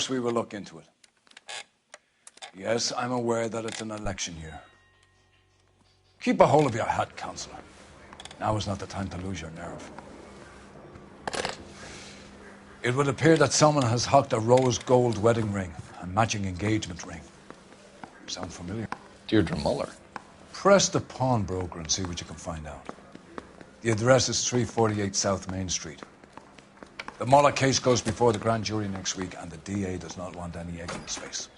course we will look into it. Yes, I'm aware that it's an election year. Keep a hold of your hat, Councillor. Now is not the time to lose your nerve. It would appear that someone has hocked a rose gold wedding ring and matching engagement ring. Sound familiar? Deirdre Muller. Press the pawnbroker and see what you can find out. The address is 348 South Main Street. The Muller case goes before the grand jury next week, and the DA does not want any egg in his face.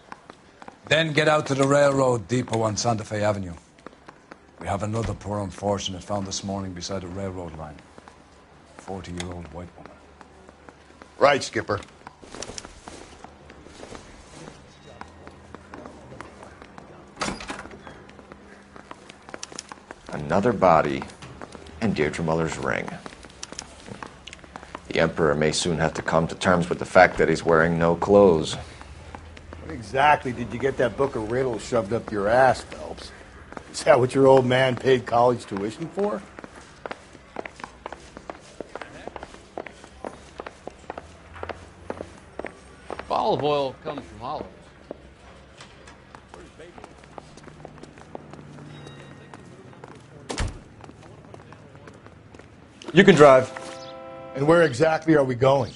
Then get out to the railroad depot on Santa Fe Avenue. We have another poor unfortunate found this morning beside a railroad line. 40-year-old white woman. Right, Skipper. Another body and Deirdre Muller's ring. The Emperor may soon have to come to terms with the fact that he's wearing no clothes. What exactly did you get that book of riddles shoved up your ass, Phelps? Is that what your old man paid college tuition for? Olive oil comes from olives. You can drive. And where exactly are we going?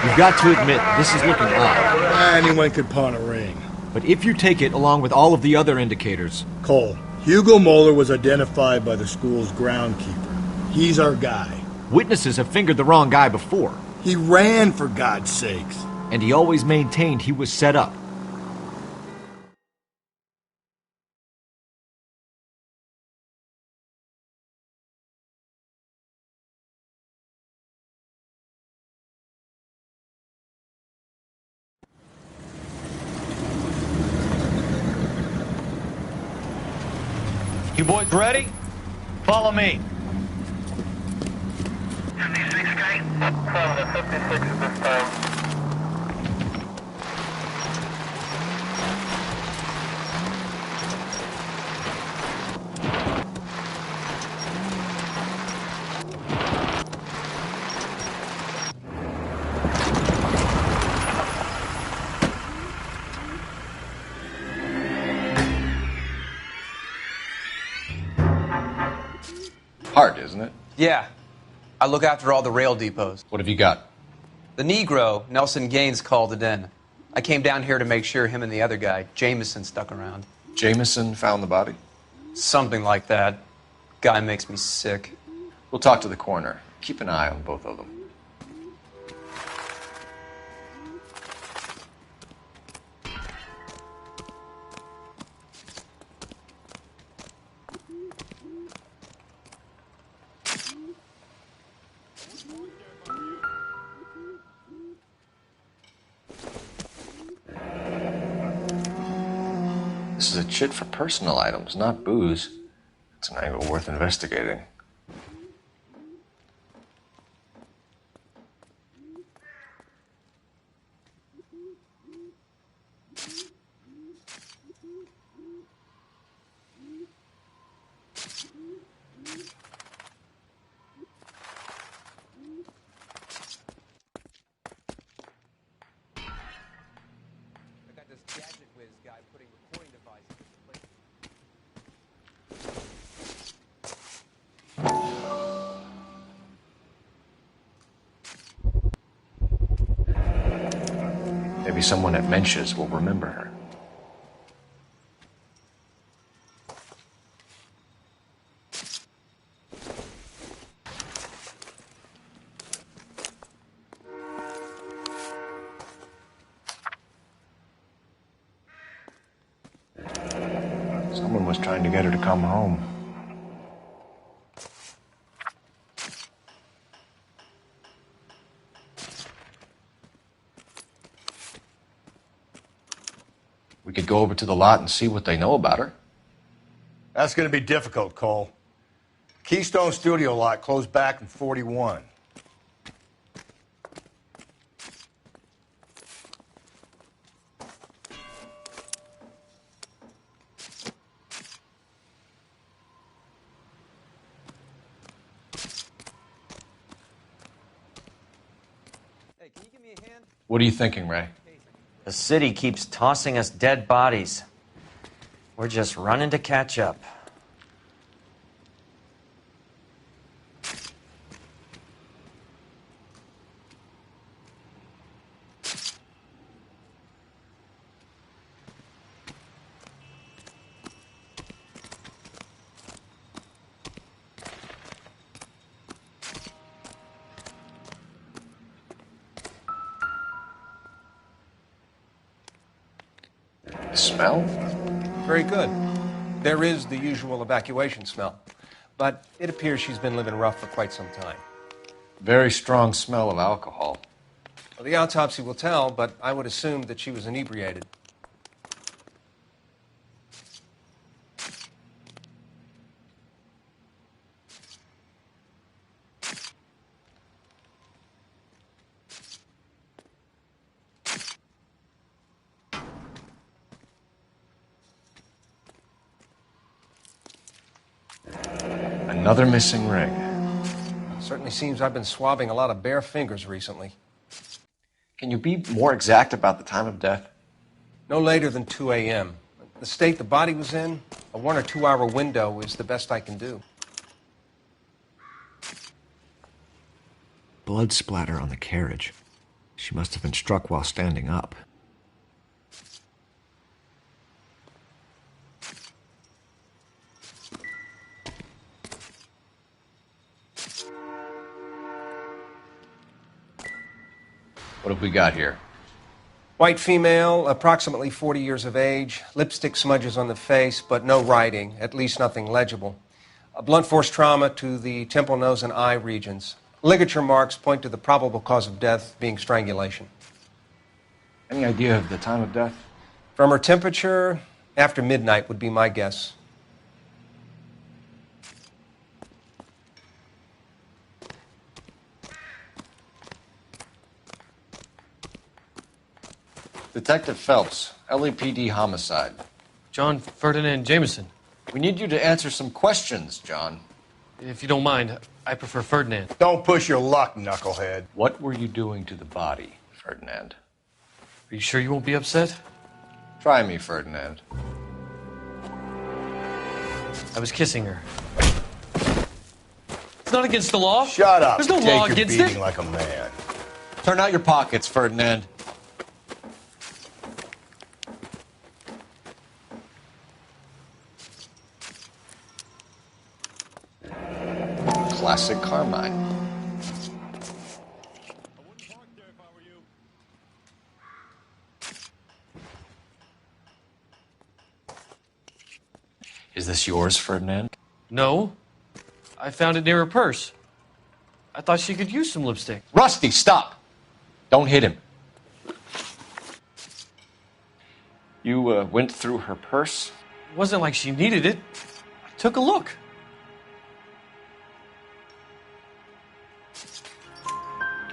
You've got to admit, this is looking odd. Anyone could pawn a ring. But if you take it along with all of the other indicators... Cole, Hugo Moeller was identified by the school's groundkeeper. He's our guy. Witnesses have fingered the wrong guy before. He ran, for God's sakes. And he always maintained he was set up. You boys ready? Follow me. 56 Street, from the 56 at this time. Hard, isn't it? Yeah. I look after all the rail depots. What have you got? The Negro, Nelson Gaines, called it in. I came down here to make sure him and the other guy, Jameson, stuck around. Jameson found the body? Something like that. Guy makes me sick. We'll talk to the coroner. Keep an eye on both of them. This is a chit for personal items, not booze. It's an angle worth investigating. I got this gadget whiz guy putting recording devices in place. Maybe someone at Mensch's will remember her. Someone was trying to get her to come home. We could go over to the lot and see what they know about her. That's going to be difficult, Cole. Keystone Studio lot closed back in 41. What are you thinking, Ray? The city keeps tossing us dead bodies. We're just running to catch up. Smell? Very good. There is the usual evacuation smell, but it appears she's been living rough for quite some time. Very strong smell of alcohol. Well, the autopsy will tell, but I would assume that she was inebriated. Another missing ring. Certainly seems I've been swabbing a lot of bare fingers recently. Can you be more exact about the time of death? No later than 2 a.m. The state the body was in, a 1 or 2 hour window is the best I can do. Blood splatter on the carriage. She must have been struck while standing up. What have we got here? White female, approximately 40 years of age, lipstick smudges on the face, but no writing, at least nothing legible. A blunt force trauma to the temple, nose, and eye regions. Ligature marks point to the probable cause of death being strangulation. Any idea of the time of death? From her temperature, after midnight would be my guess. Detective Phelps, LAPD homicide. John Ferdinand Jameson. We need you to answer some questions, John. If you don't mind, I prefer Ferdinand. Don't push your luck, knucklehead. What were you doing to the body, Ferdinand? Are you sure you won't be upset? Try me, Ferdinand. I was kissing her. It's not against the law. Shut up. There's no Take law your against beating it. like a man. Turn out your pockets, Ferdinand. Classic Carmine. Is this yours, Ferdinand? No. I found it near her purse. I thought she could use some lipstick. Rusty, stop! Don't hit him. You went through her purse? It wasn't like she needed it. I took a look.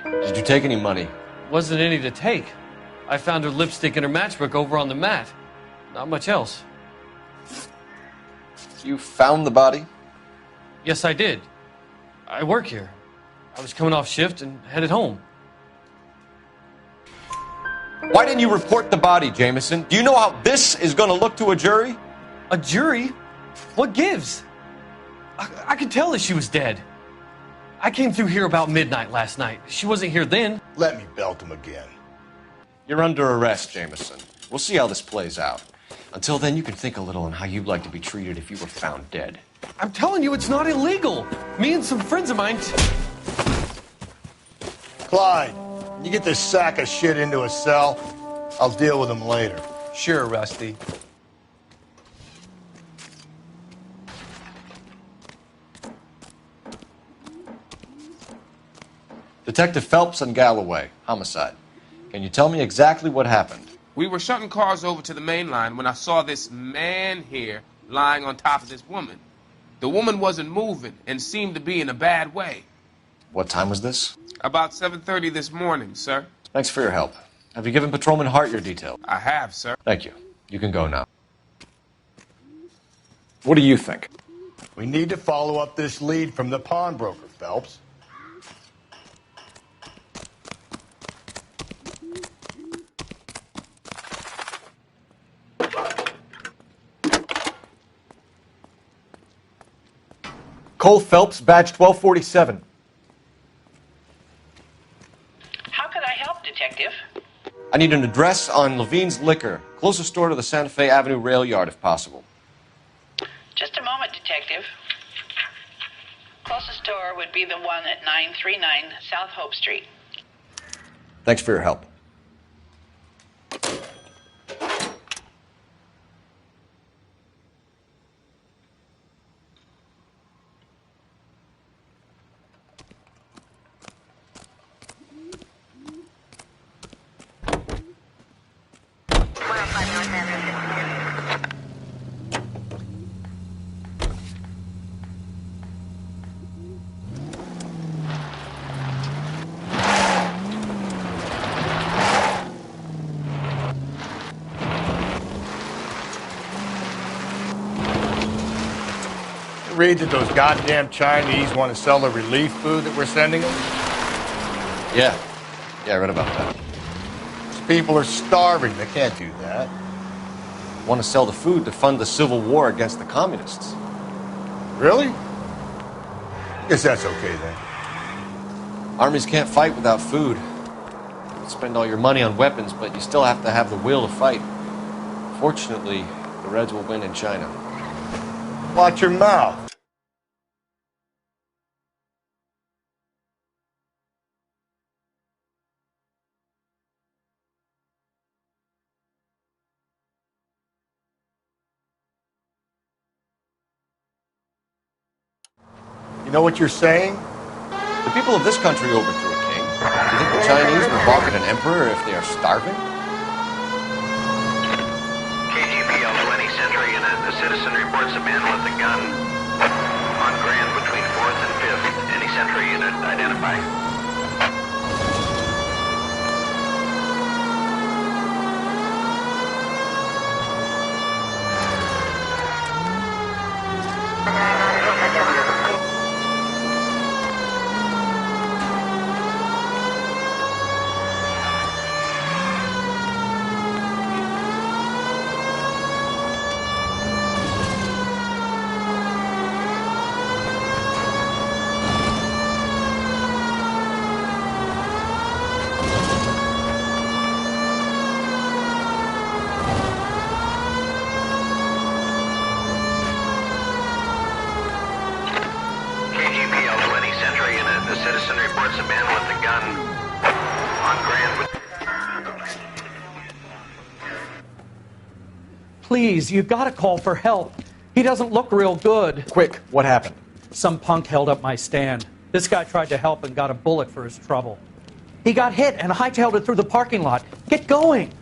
Did you take any money? Wasn't any to take. I found her lipstick and her matchbook over on the mat. Not much else. You found the body? Yes, I did. I work here. I was coming off shift and headed home. Why didn't you report the body, Jameson? Do you know how this is going to look to a jury? A jury? What gives? I could tell that she was dead. I came through here about midnight last night. She wasn't here then. Let me belt him again. You're under arrest, Jameson. We'll see how this plays out. Until then, you can think a little on how you'd like to be treated if you were found dead. I'm telling you, it's not illegal. Me and some friends of mine... Clyde, you get this sack of shit into a cell. I'll deal with him later. Sure, Rusty. Detective Phelps and Galloway, homicide. Can you tell me exactly what happened? We were shutting cars over to the main line when I saw this man here lying on top of this woman. The woman wasn't moving and seemed to be in a bad way. What time was this? About 7:30 this morning, sir. Thanks for your help. Have you given Patrolman Hart your details? I have, sir. Thank you. You can go now. What do you think? We need to follow up this lead from the pawnbroker, Phelps. Nicole Phelps, badge 1247. How could I help, Detective? I need an address on Levine's Liquor. Closest store to the Santa Fe Avenue rail yard, if possible. Just a moment, Detective. Closest store would be the one at 939 South Hope Street. Thanks for your help. Read that those goddamn Chinese want to sell the relief food that we're sending them? Yeah, I read about that. These people are starving. They can't do that. Want to sell the food to fund the civil war against the communists. Really? Guess that's okay then. Armies can't fight without food. You spend all your money on weapons, but you still have to have the will to fight. Fortunately, the Reds will win in China. Watch your mouth. You know what you're saying? The people of this country overthrew a king. Do you think the Chinese would balk at an emperor if they are starving? KGPL 20 Century Unit. The citizen reports a man with a gun on Grand between 4th and 5th. Any Century Unit identify? Please, you gotta call for help. He doesn't look real good. Quick, what happened? Some punk held up my stand. This guy tried to help and got a bullet for his trouble. He got hit and hightailed it through the parking lot. Get going!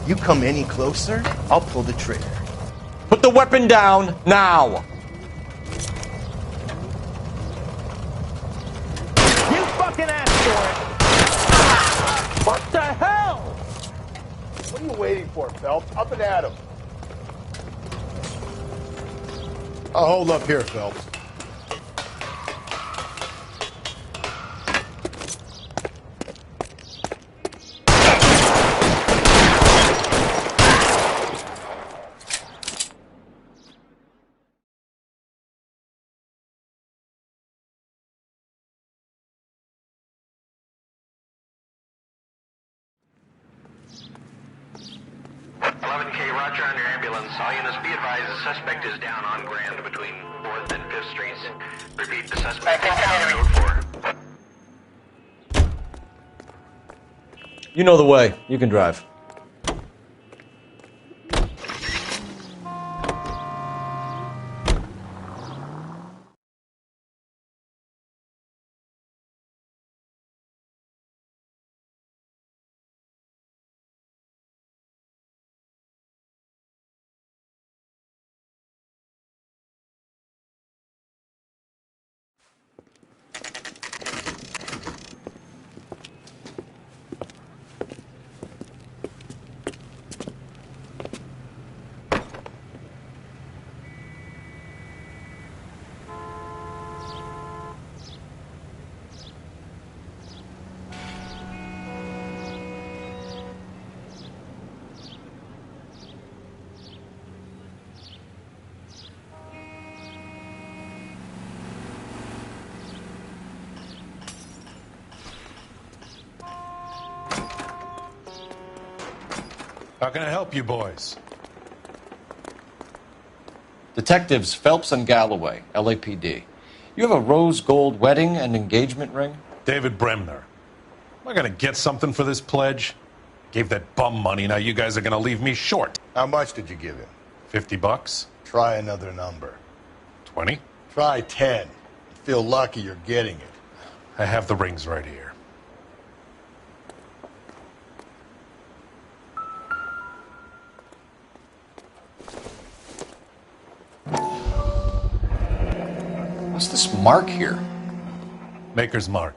You come any closer, I'll pull the trigger. Put the weapon down, now! You fucking asked for it! What the hell? What are you waiting for, Phelps? Up and at him. I'll hold up here, Phelps. Roger on your ambulance. All units be advised the suspect is down on Grand between 4th and 5th Streets. Repeat, the suspect is down on Road 4. You know the way. You can drive. How can I help you boys? Detectives Phelps and Galloway, LAPD. You have a rose gold wedding and engagement ring? David Bremner. Am I going to get something for this pledge? Gave that bum money, now you guys are going to leave me short. How much did you give him? $50? Try another number. 20? Try 10. Feel lucky you're getting it. I have the rings right here. What's this mark here? Maker's mark.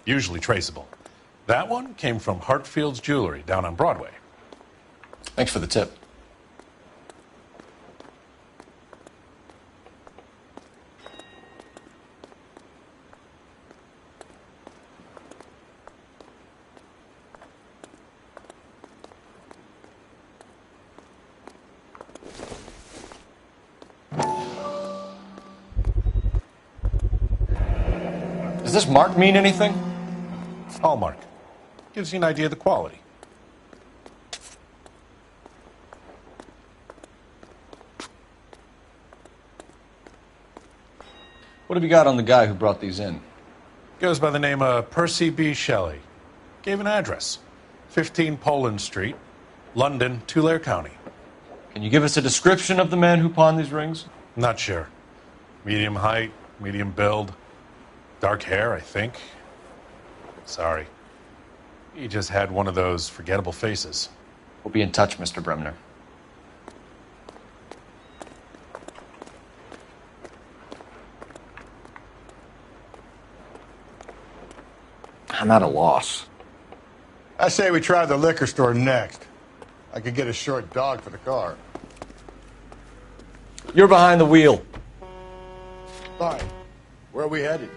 Usually traceable. That one came from Hartfield's Jewelry down on Broadway. Thanks for the tip. Does this mark mean anything? Hallmark. Gives you an idea of the quality. What have you got on the guy who brought these in? Goes by the name of Percy B. Shelley. Gave an address. 15 Poland Street, London, Tulare County. Can you give us a description of the man who pawned these rings? Not sure. Medium height, medium build. Dark hair, I think. Sorry. He just had one of those forgettable faces. We'll be in touch, Mr. Bremner. I'm at a loss. I say we try the liquor store next. I could get a short dog for the car. You're behind the wheel. Fine. Where are we headed?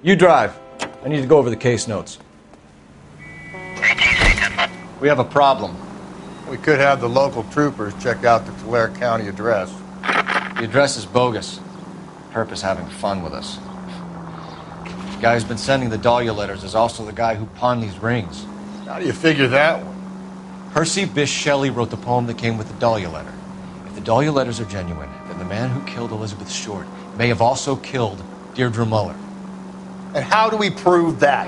You drive. I need to go over the case notes. We have a problem. We could have the local troopers check out the Tulare County address. The address is bogus. Herp is having fun with us. The guy who's been sending the Dahlia letters is also the guy who pawned these rings. How do you figure that one? Percy Bysshe Shelley wrote the poem that came with the Dahlia letter. If the Dahlia letters are genuine, then the man who killed Elizabeth Short may have also killed Deirdre Muller. And how do we prove that?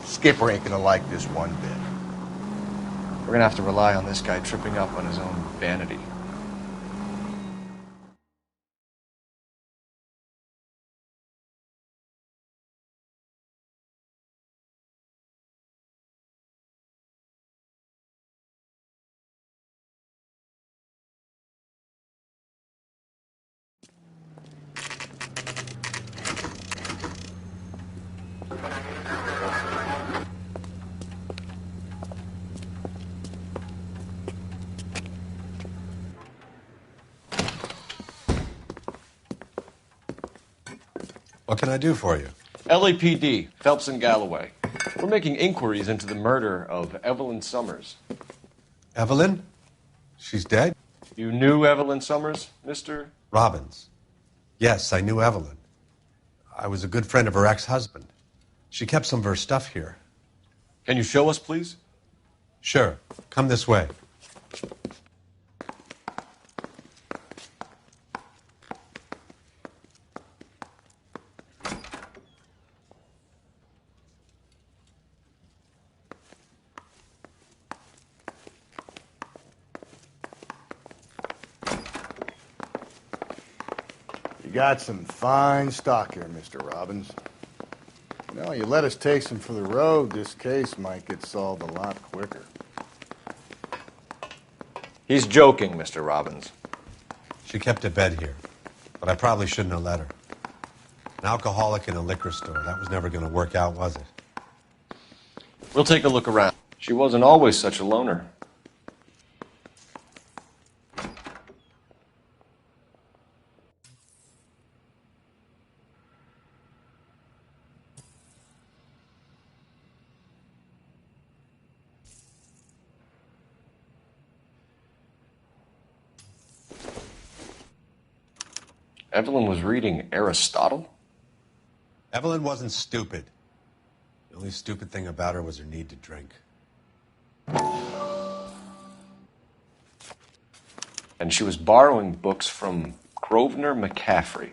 Skipper ain't gonna like this one bit. We're gonna have to rely on this guy tripping up on his own vanity. What can I do for you? LAPD, Phelps and Galloway. We're making inquiries into the murder of Evelyn Summers. Evelyn? She's dead? You knew Evelyn Summers, Mr. Robbins. Yes, I knew Evelyn. I was a good friend of her ex-husband. She kept some of her stuff here. Can you show us, please? Sure. Come this way. You got some fine stock here, Mr. Robbins. Now, you let us take some for the road, this case might get solved a lot quicker. He's joking, Mr. Robbins. She kept a bed here, but I probably shouldn't have let her. An alcoholic in a liquor store. That was never going to work out, was it? We'll take a look around. She wasn't always such a loner. Evelyn was reading Aristotle? Evelyn wasn't stupid. The only stupid thing about her was her need to drink. And she was borrowing books from Grosvenor McCaffrey.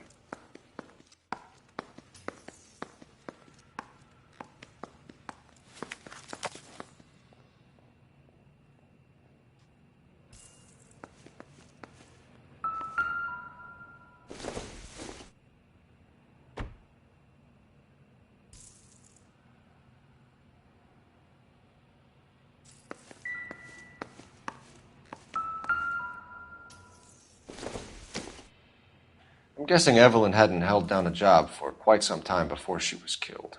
I'm guessing Evelyn hadn't held down a job for quite some time before she was killed.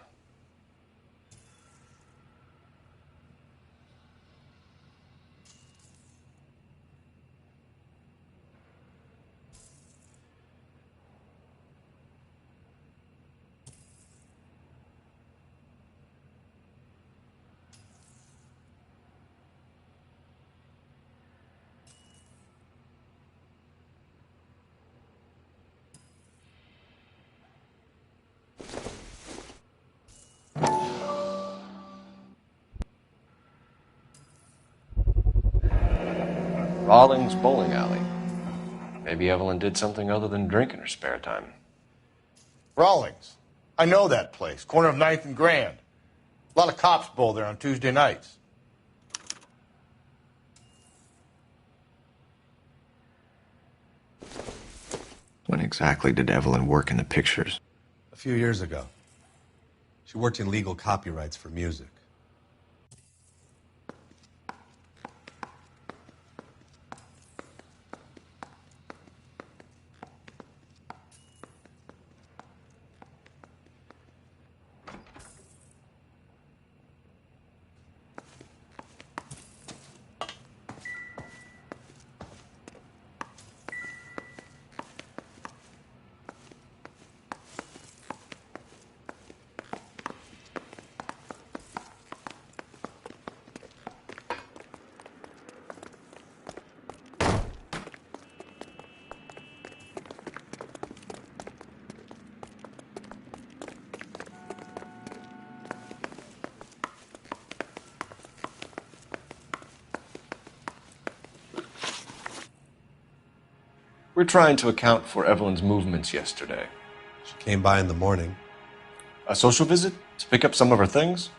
Rawlings Bowling Alley. Maybe Evelyn did something other than drink in her spare time. Rawlings. I know that place. Corner of 9th and Grand. A lot of cops bowl there on Tuesday nights. When exactly did Evelyn work in the pictures? A few years ago. She worked in legal copyrights for music. We're trying to account for Evelyn's movements yesterday. She came by in the morning. A social visit? To pick up some of her things?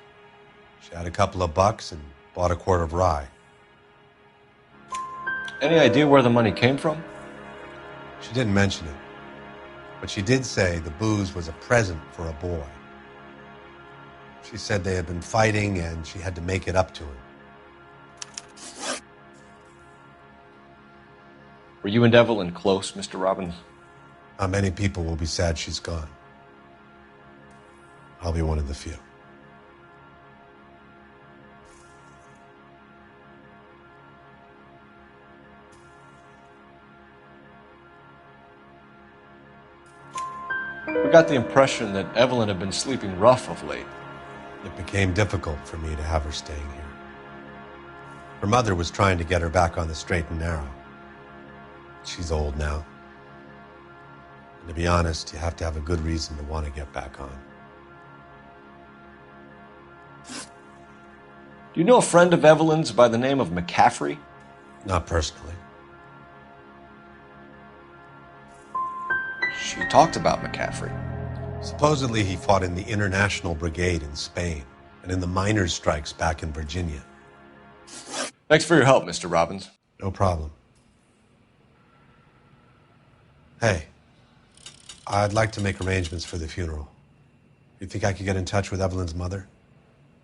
She had a couple of bucks and bought a quart of rye. Any idea where the money came from? She didn't mention it. But she did say the booze was a present for a boy. She said they had been fighting and she had to make it up to him. Were you and Evelyn close, Mr. Robbins? Not many people will be sad she's gone. I'll be one of the few. We got the impression that Evelyn had been sleeping rough of late. It became difficult for me to have her staying here. Her mother was trying to get her back on the straight and narrow. She's old now. And to be honest, you have to have a good reason to want to get back on. Do you know a friend of Evelyn's by the name of McCaffrey? Not personally. She talked about McCaffrey. Supposedly he fought in the International Brigade in Spain and in the miners' strikes back in Virginia. Thanks for your help, Mr. Robbins. No problem. Hey, I'd like to make arrangements for the funeral. You think I could get in touch with Evelyn's mother?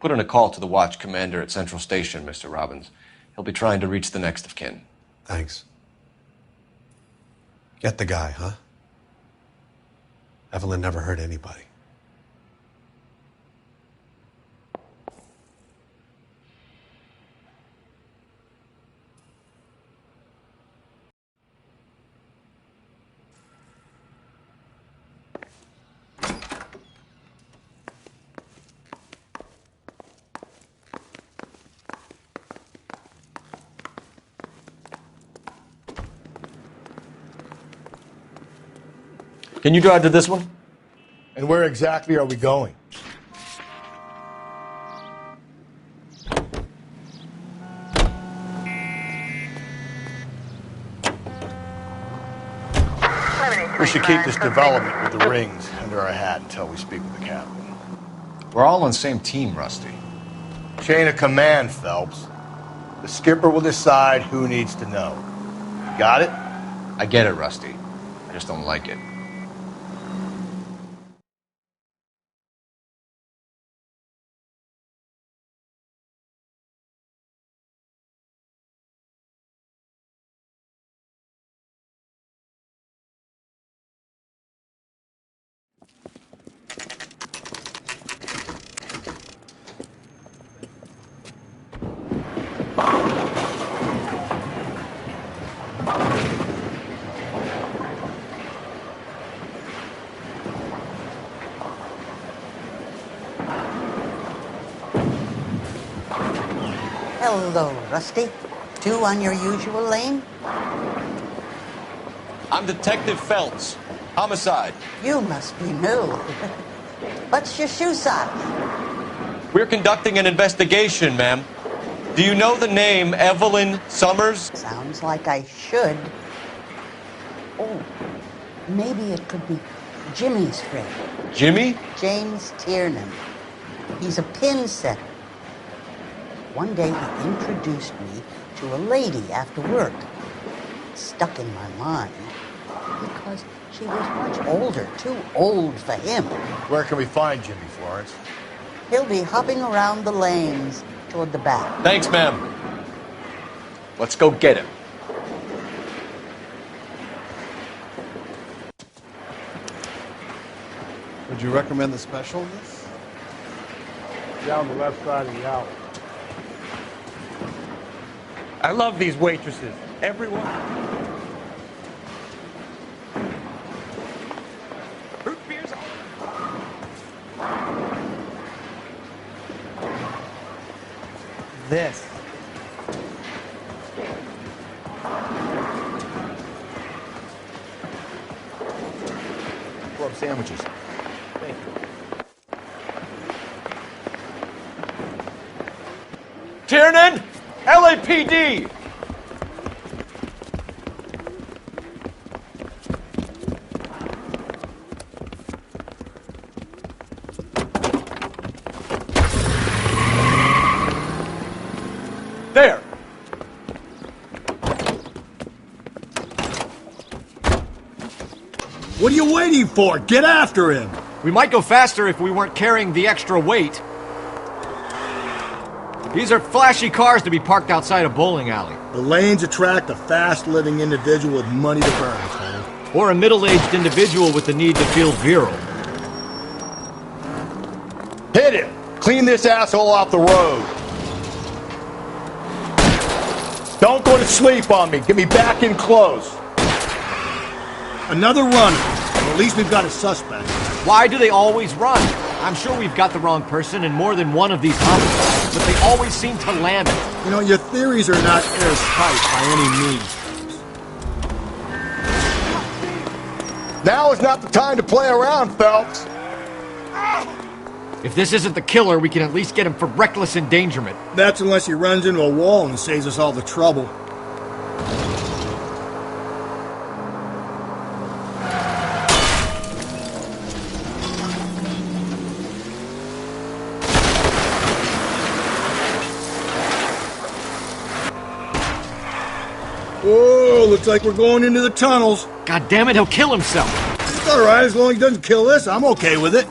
Put in a call to the watch commander at Central Station, Mr. Robbins. He'll be trying to reach the next of kin. Thanks. Get the guy, huh? Evelyn never hurt anybody. Can you drive to this one? And where exactly are we going? We should keep this development with the rings under our hat until we speak with the captain. We're all on the same team, Rusty. Chain of command, Phelps. The skipper will decide who needs to know. Got it? I get it, Rusty. I just don't like it. Hello, Rusty. Two on your usual lane? I'm Detective Phelps. Homicide. You must be new. What's your shoe size? We're conducting an investigation, ma'am. Do you know the name Evelyn Summers? Sounds like I should. Oh, maybe it could be Jimmy's friend. Jimmy? James Tiernan. He's a pin setter. One day he introduced me to a lady after work. It stuck in my mind because she was much older, too old for him. Where can we find Jimmy, Florence? He'll be hopping around the lanes toward the back. Thanks, ma'am. Let's go get him. Would you recommend the special in this? Down the left side of the alley. I love these waitresses. Everyone. Root beer's this. Club sandwiches. Thank you. Tiernan! LAPD! There! What are you waiting for? Get after him! We might go faster if we weren't carrying the extra weight. These are flashy cars to be parked outside a bowling alley. The lanes attract a fast-living individual with money to burn, Cole. Or a middle-aged individual with the need to feel virile. Hit him! Clean this asshole off the road! Don't go to sleep on me. Get me back in close. Another runner. At least we've got a suspect. Why do they always run? I'm sure we've got the wrong person in more than one of these homicides, but they always seem to land it. You know, your theories are not airtight by any means. Now is not the time to play around, Phelps. If this isn't the killer, we can at least get him for reckless endangerment. That's unless he runs into a wall and saves us all the trouble. Whoa, looks like we're going into the tunnels. God damn it, he'll kill himself. It's all right, as long as he doesn't kill us, I'm okay with it.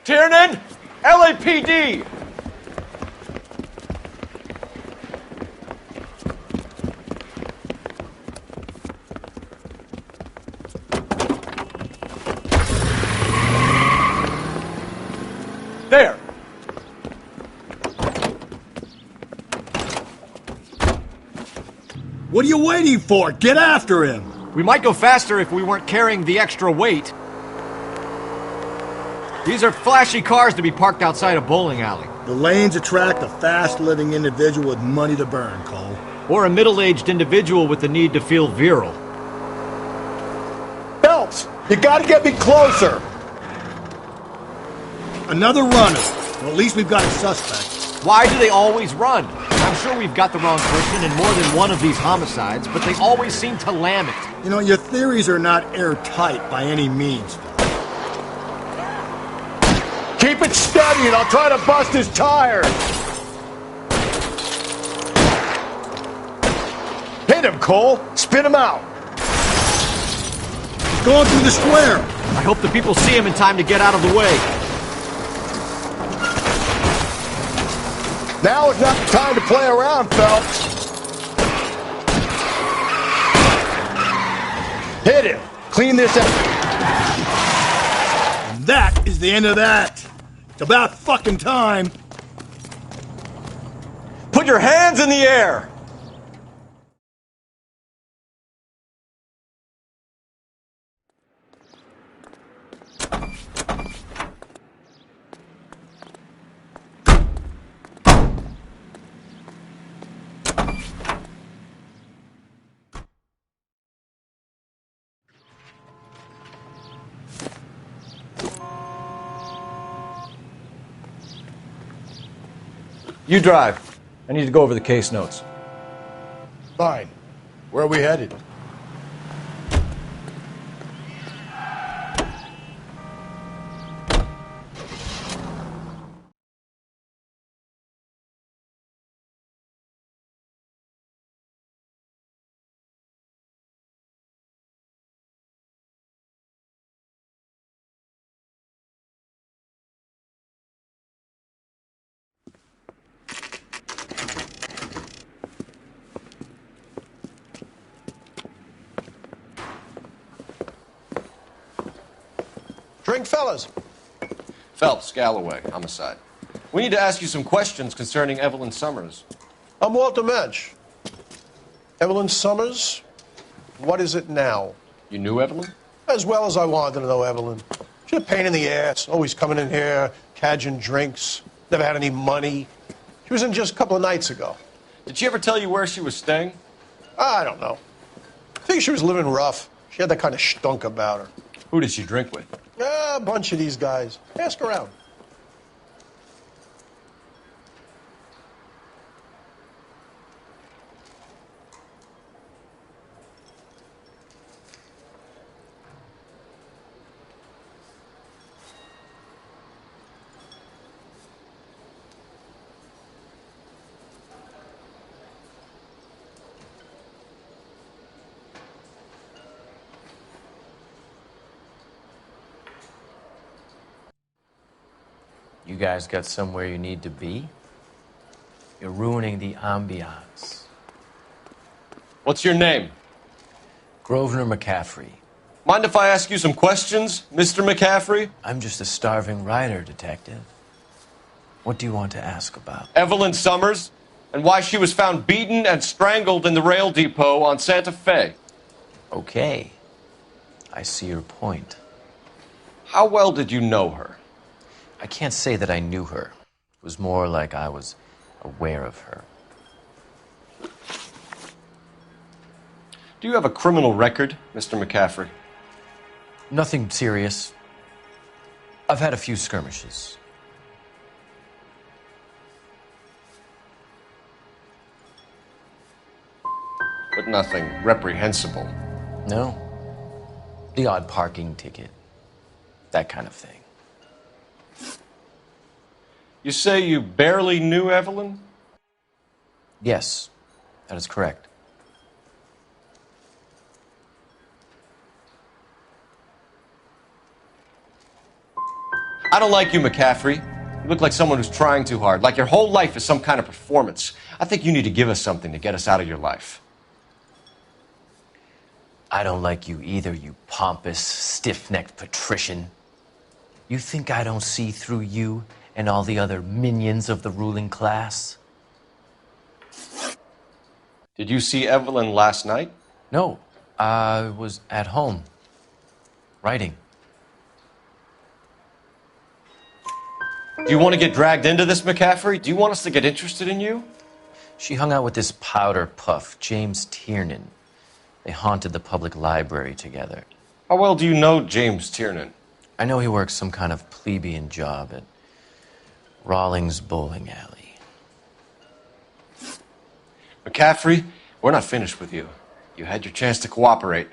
Tiernan! LAPD! What are you waiting for? Get after him! We might go faster if we weren't carrying the extra weight. These are flashy cars to be parked outside a bowling alley. The lanes attract a fast-living individual with money to burn, Cole. Or a middle-aged individual with the need to feel virile. Phelps, you gotta get me closer! Another runner. Well, at least we've got a suspect. Why do they always run? I'm sure we've got the wrong person in more than one of these homicides, but they always seem to lam it. You know, your theories are not airtight by any means, Phelps. Keep it steady and I'll try to bust his tires! Hit him, Cole! Spin him out! He's going through the square! I hope the people see him in time to get out of the way. Now is not the time to play around, Phelps. Hit him. Clean this up. And that is the end of that. It's about fucking time. Put your hands in the air! You drive. I need to go over the case notes. Fine. Where are we headed? Drink, fellas. Phelps, Galloway, homicide. We need to ask you some questions concerning Evelyn Summers. I'm Walter Mensch. Evelyn Summers? What is it now? You knew Evelyn? As well as I wanted to know Evelyn. She's a pain in the ass, always coming in here, cadging drinks, never had any money. She was in just a couple of nights ago. Did she ever tell you where she was staying? I don't know. I think she was living rough. She had that kind of stunk about her. Who did she drink with? A bunch of these guys. Ask around. You guys got somewhere you need to be? You're ruining the ambiance. What's your name? Grosvenor McCaffrey. Mind if I ask you some questions, Mr. McCaffrey? I'm just a starving writer, detective. What do you want to ask about? Evelyn Summers, and why she was found beaten and strangled in the rail depot on Santa Fe. Okay. I see your point. How well did you know her? I can't say that I knew her. It was more like I was aware of her. Do you have a criminal record, Mr. McCaffrey? Nothing serious. I've had a few skirmishes. But nothing reprehensible. No. The odd parking ticket. That kind of thing. You say you barely knew Evelyn? Yes, that is correct. I don't like you, McCaffrey. You look like someone who's trying too hard, like your whole life is some kind of performance. I think you need to give us something to get us out of your life. I don't like you either, you pompous, stiff-necked patrician. You think I don't see through you and all the other minions of the ruling class? Did you see Evelyn last night? No, I was at home, writing. Do you want to get dragged into this, McCaffrey? Do you want us to get interested in you? She hung out with this powder puff, James Tiernan. They haunted the public library together. How well do you know James Tiernan? I know he works some kind of plebeian job at Rawlings Bowling Alley. McCaffrey, we're not finished with you. You had your chance to cooperate.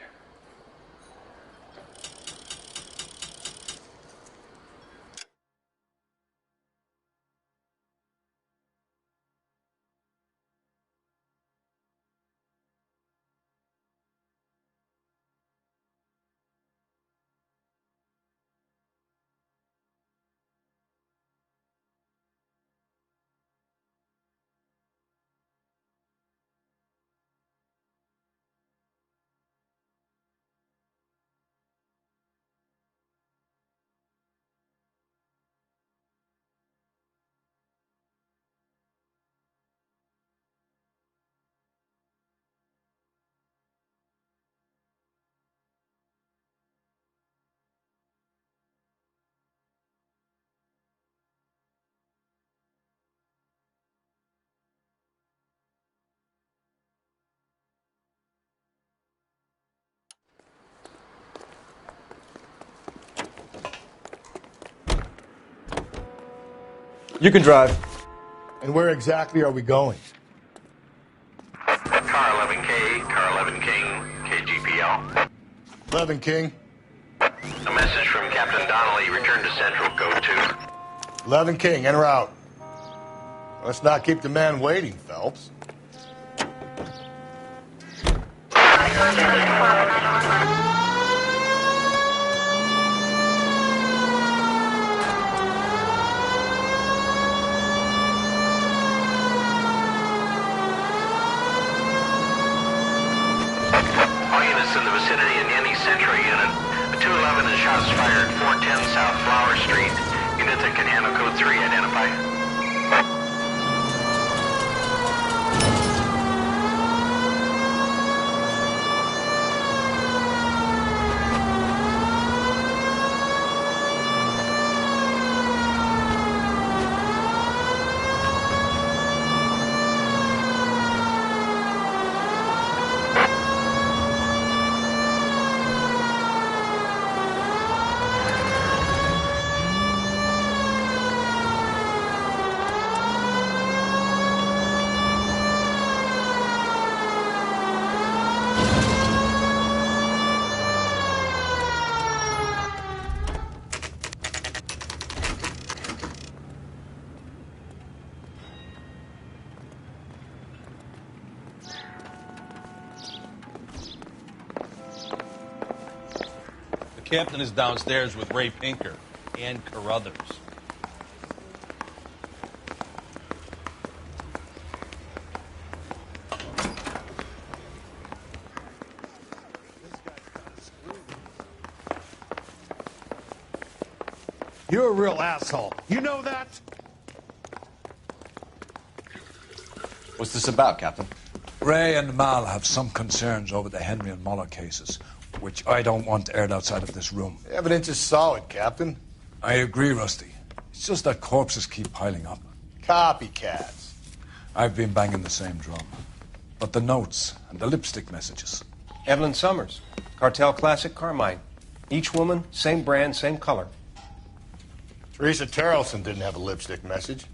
You can drive. And where exactly are we going? Car 11K, Car 11 King, KGPL. 11 King. A message from Captain Donnelly. Return to Central, code 2. 11 King, en route. Let's not keep the man waiting, Phelps. In the vicinity in any Central unit. A 211 and shots fired 410 South Flower Street. Units that can handle code 3 identify. The captain is downstairs with Ray Pinker and Carruthers. You're a real asshole. You know that? What's this about, Captain? Ray and Mal have some concerns over the Henry and Muller cases, which I don't want aired outside of this room. The evidence is solid, Captain. I agree, Rusty. It's just that corpses keep piling up. Copycats. I've been banging the same drum. But the notes and the lipstick messages. Evelyn Summers, Cartel Classic Carmine. Each woman, same brand, same color. Teresa Terrelson didn't have a lipstick message.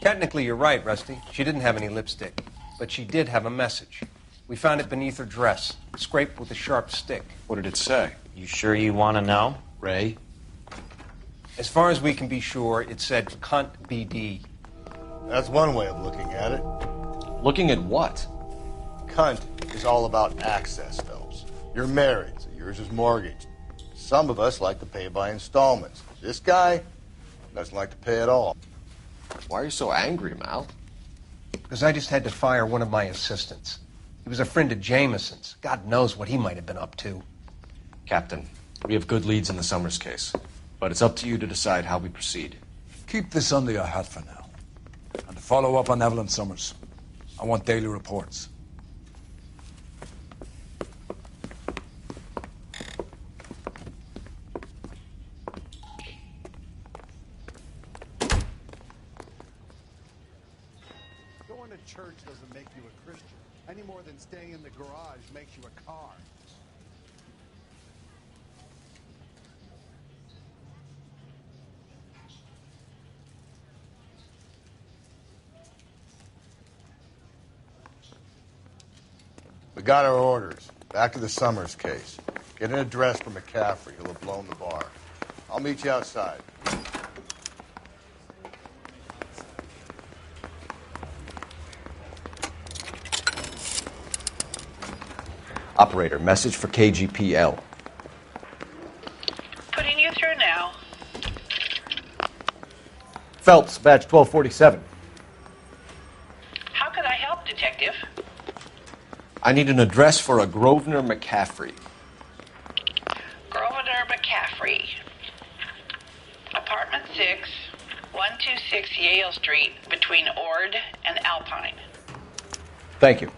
Technically, you're right, Rusty. She didn't have any lipstick. But she did have a message. We found it beneath her dress, scraped with a sharp stick. What did it say? You sure you want to know? Ray? As far as we can be sure, it said cunt BD. That's one way of looking at it. Looking at what? Cunt is all about access, Phelps. You're married, so yours is mortgaged. Some of us like to pay by installments. This guy doesn't like to pay at all. Why are you so angry, Mal? Because I just had to fire one of my assistants. He was a friend of Jameson's. God knows what he might have been up to. Captain, we have good leads in the Summers case, but it's up to you to decide how we proceed. Keep this under your hat for now. And to follow up on Evelyn Summers, I want daily reports. Going to church doesn't make you a Christian, any more than staying in the garage makes you a car. We got our orders. Back to the Summers case. Get an address for McCaffrey. He'll have blown the bar. I'll meet you outside. Operator, message for KGPL. Putting you through now. Phelps, badge 1247. How could I help, Detective? I need an address for a Grosvenor McCaffrey. Grosvenor McCaffrey. Apartment 6, 126 Yale Street, between Ord and Alpine. Thank you.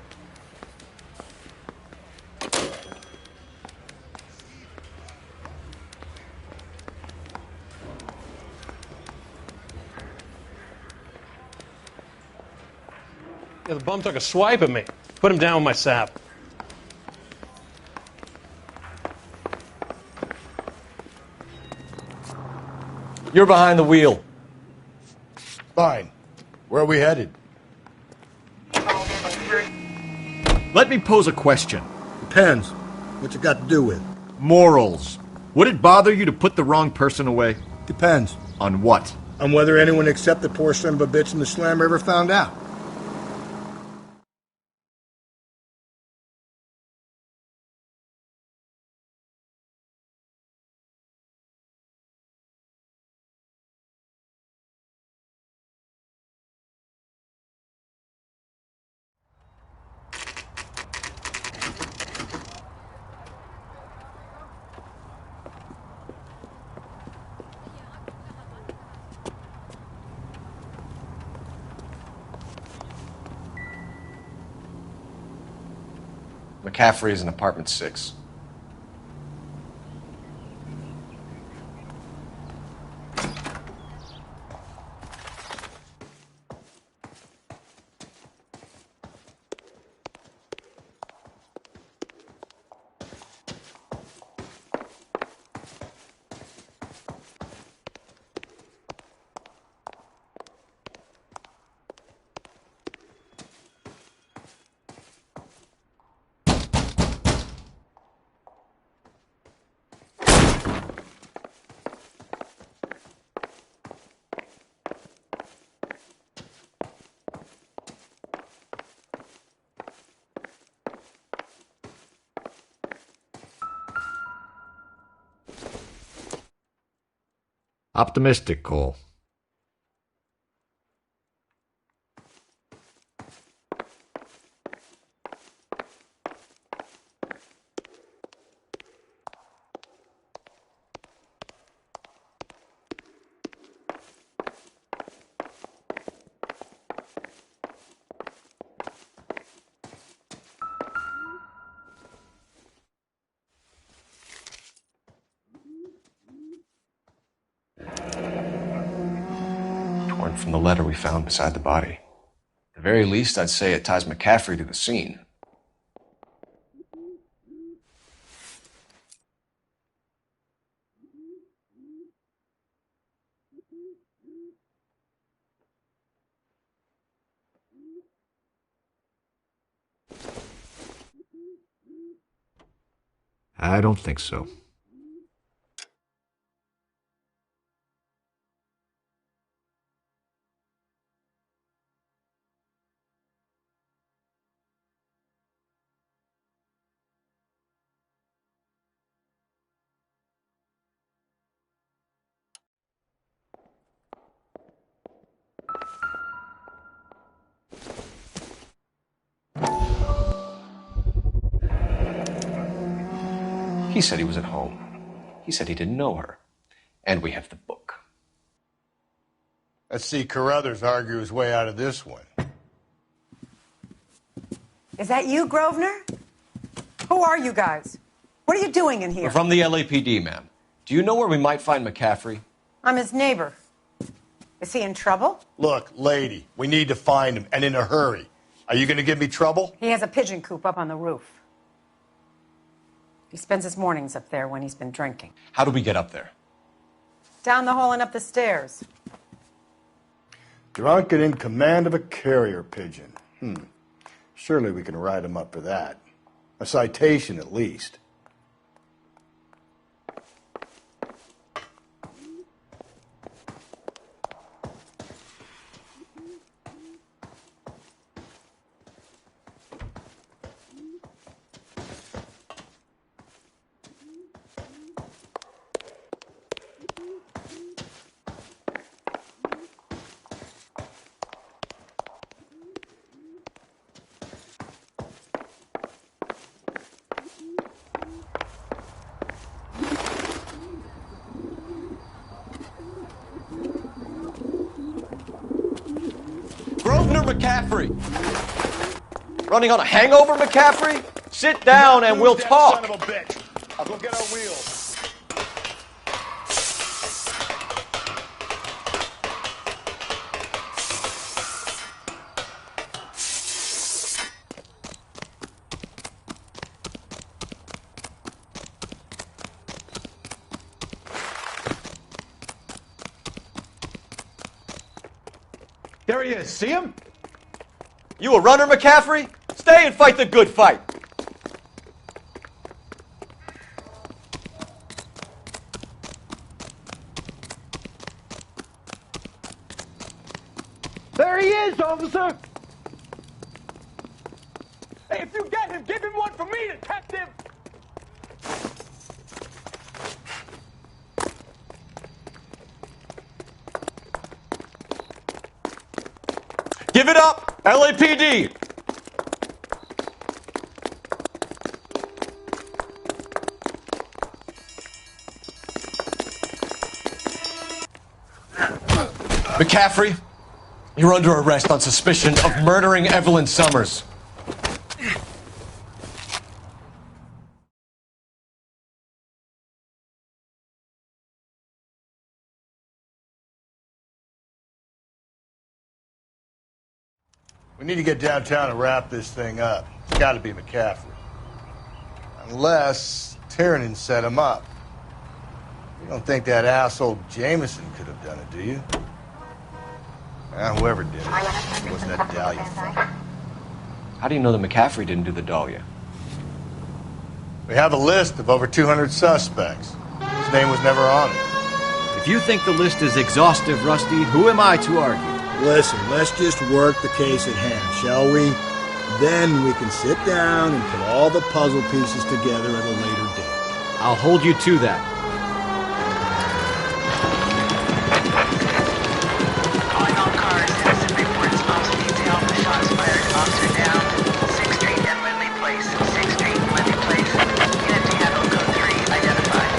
Yeah, the bum took a swipe at me. Put him down with my sap. You're behind the wheel. Fine. Where are we headed? Let me pose a question. Depends. What you got to do with? Morals. Would it bother you to put the wrong person away? Depends. On what? On whether anyone except the poor son of a bitch in the slammer ever found out. McCaffrey is in apartment 6. Optimistic, Cole. Torn from the letter we found beside the body. At the very least, I'd say it ties McCaffrey to the scene. I don't think so. He said he was at home. He said he didn't know her. And we have the book. Let's see Carruthers argue his way out of this one. Is that you, Grosvenor? Who are you guys? What are you doing in here? We're from the LAPD, ma'am. Do you know where we might find McCaffrey? I'm his neighbor. Is he in trouble? Look, lady, we need to find him, and in a hurry. Are you going to give me trouble? He has a pigeon coop up on the roof. He spends his mornings up there when he's been drinking. How do we get up there? Down the hall and up the stairs. Drunk and in command of a carrier pigeon. Surely we can write him up for that. A citation, at least. Grosvenor McCaffrey! Running on a hangover, McCaffrey? Sit down and we'll talk. Son of a bitch. I'll go get our wheels. There he is. See him? You a runner, McCaffrey? Stay and fight the good fight. There he is, officer. Hey, if you get him, give him one for me, detective. Give it up, LAPD. McCaffrey, you're under arrest on suspicion of murdering Evelyn Summers. We need to get downtown and wrap this thing up. It's got to be McCaffrey. Unless Tiernan set him up. You don't think that asshole Jameson could have done it, do you? Whoever did it. It wasn't that Dahlia fuck. How do you know that McCaffrey didn't do the Dahlia? We have a list of over 200 suspects. His name was never on it. If you think the list is exhaustive, Rusty, who am I to argue? Listen, let's just work the case at hand, shall we? Then we can sit down and put all the puzzle pieces together at a later date. I'll hold you to that. Calling all cars. Citizen reports lost detail. Shots fired. Officer down. 6th Street and Lindley Place. 6th Street and Lindley Place. Unit to handle code 3. Identified.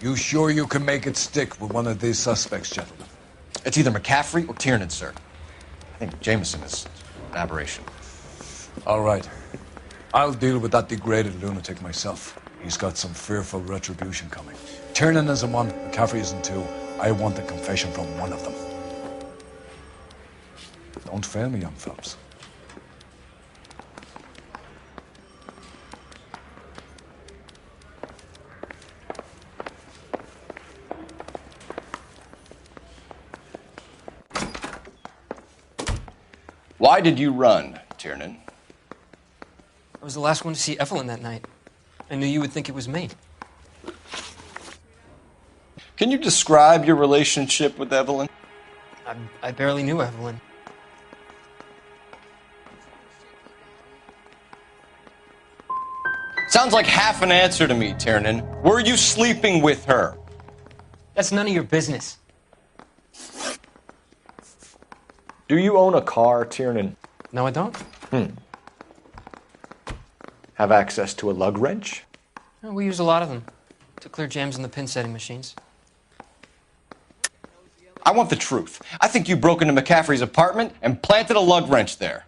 You sure you can make it stick with one of these suspects, gentlemen? It's either McCaffrey or Tiernan, sir. I think Jameson is an aberration. All right. I'll deal with that degraded lunatic myself. He's got some fearful retribution coming. Tiernan isn't one, McCaffrey isn't two. I want a confession from one of them. Don't fail me, young fellows. Why did you run, Tiernan? I was the last one to see Evelyn that night. I knew you would think it was me. Can you describe your relationship with Evelyn? I barely knew Evelyn. Sounds like half an answer to me, Tiernan. Were you sleeping with her? That's none of your business. Do you own a car, Tiernan? No, I don't. Have access to a lug wrench? No, we use a lot of them to clear jams in the pin setting machines. I want the truth. I think you broke into McCaffrey's apartment and planted a lug wrench there.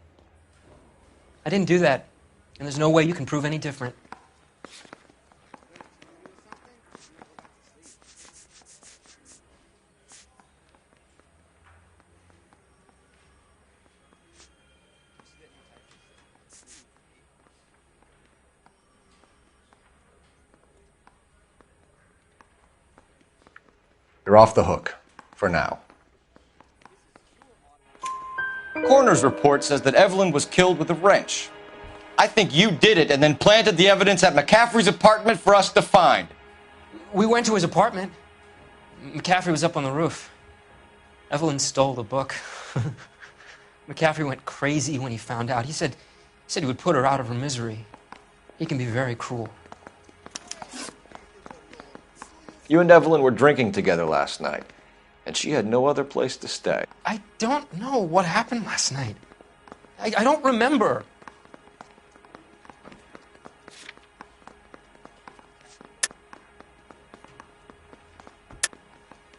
I didn't do that, and there's no way you can prove any different. You're off the hook, for now. Coroner's report says that Evelyn was killed with a wrench. I think you did it and then planted the evidence at McCaffrey's apartment for us to find. We went to his apartment. McCaffrey was up on the roof. Evelyn stole the book. McCaffrey went crazy when he found out. He said he would put her out of her misery. He can be very cruel. You and Evelyn were drinking together last night, and she had no other place to stay. I don't know what happened last night. I don't remember.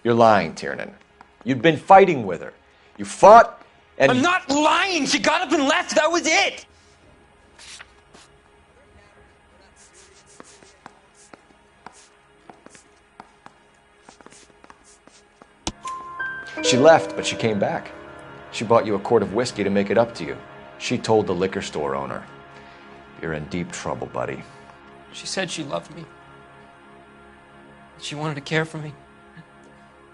You're lying, Tiernan. You'd been fighting with her. You fought, and... I'm not lying! She got up and left! That was it! She left, but she came back. She bought you a quart of whiskey to make it up to you. She told the liquor store owner. You're in deep trouble, buddy. She said she loved me. She wanted to care for me.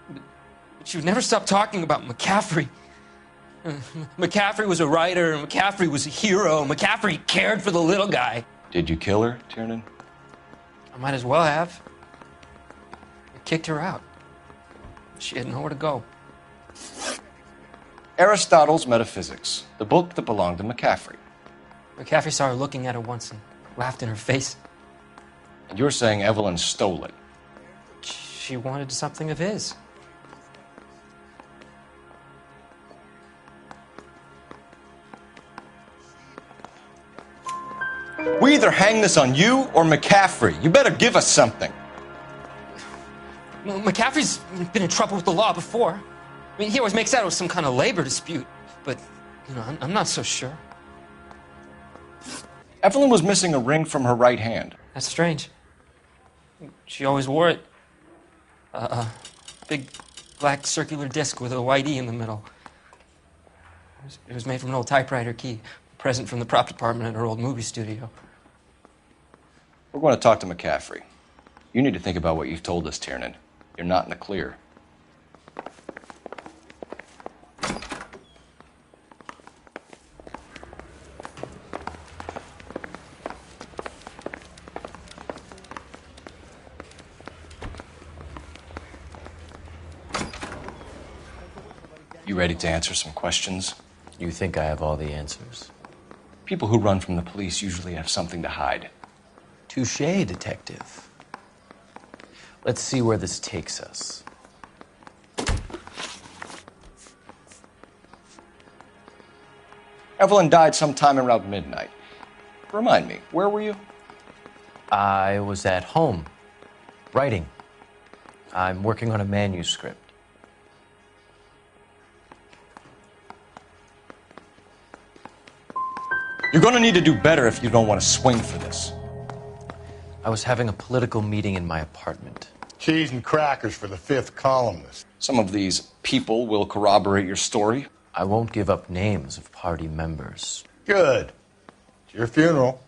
But she would never stop talking about McCaffrey. McCaffrey was a writer, and McCaffrey was a hero. McCaffrey cared for the little guy. Did you kill her, Tiernan? I might as well have. I kicked her out. She had nowhere to go. Aristotle's Metaphysics, the book that belonged to McCaffrey. McCaffrey saw her looking at it once and laughed in her face. And you're saying Evelyn stole it? She wanted something of his. We either hang this on you or McCaffrey. You better give us something. Well, McCaffrey's been in trouble with the law before. I mean, he always makes out it was some kind of labor dispute. But, I'm not so sure. Evelyn was missing a ring from her right hand. That's strange. She always wore it. A big black circular disc with a white E in the middle. It was made from an old typewriter key, a present from the prop department at her old movie studio. We're going to talk to McCaffrey. You need to think about what you've told us, Tiernan. You're not in the clear. You ready to answer some questions? You think I have all the answers? People who run from the police usually have something to hide. Touché, detective. Let's see where this takes us. Evelyn died sometime around midnight. Remind me, where were you? I was at home, writing. I'm working on a manuscript. You're going to need to do better if you don't want to swing for this. I was having a political meeting in my apartment. Cheese and crackers for the fifth columnist. Some of these people will corroborate your story. I won't give up names of party members. Good. It's your funeral.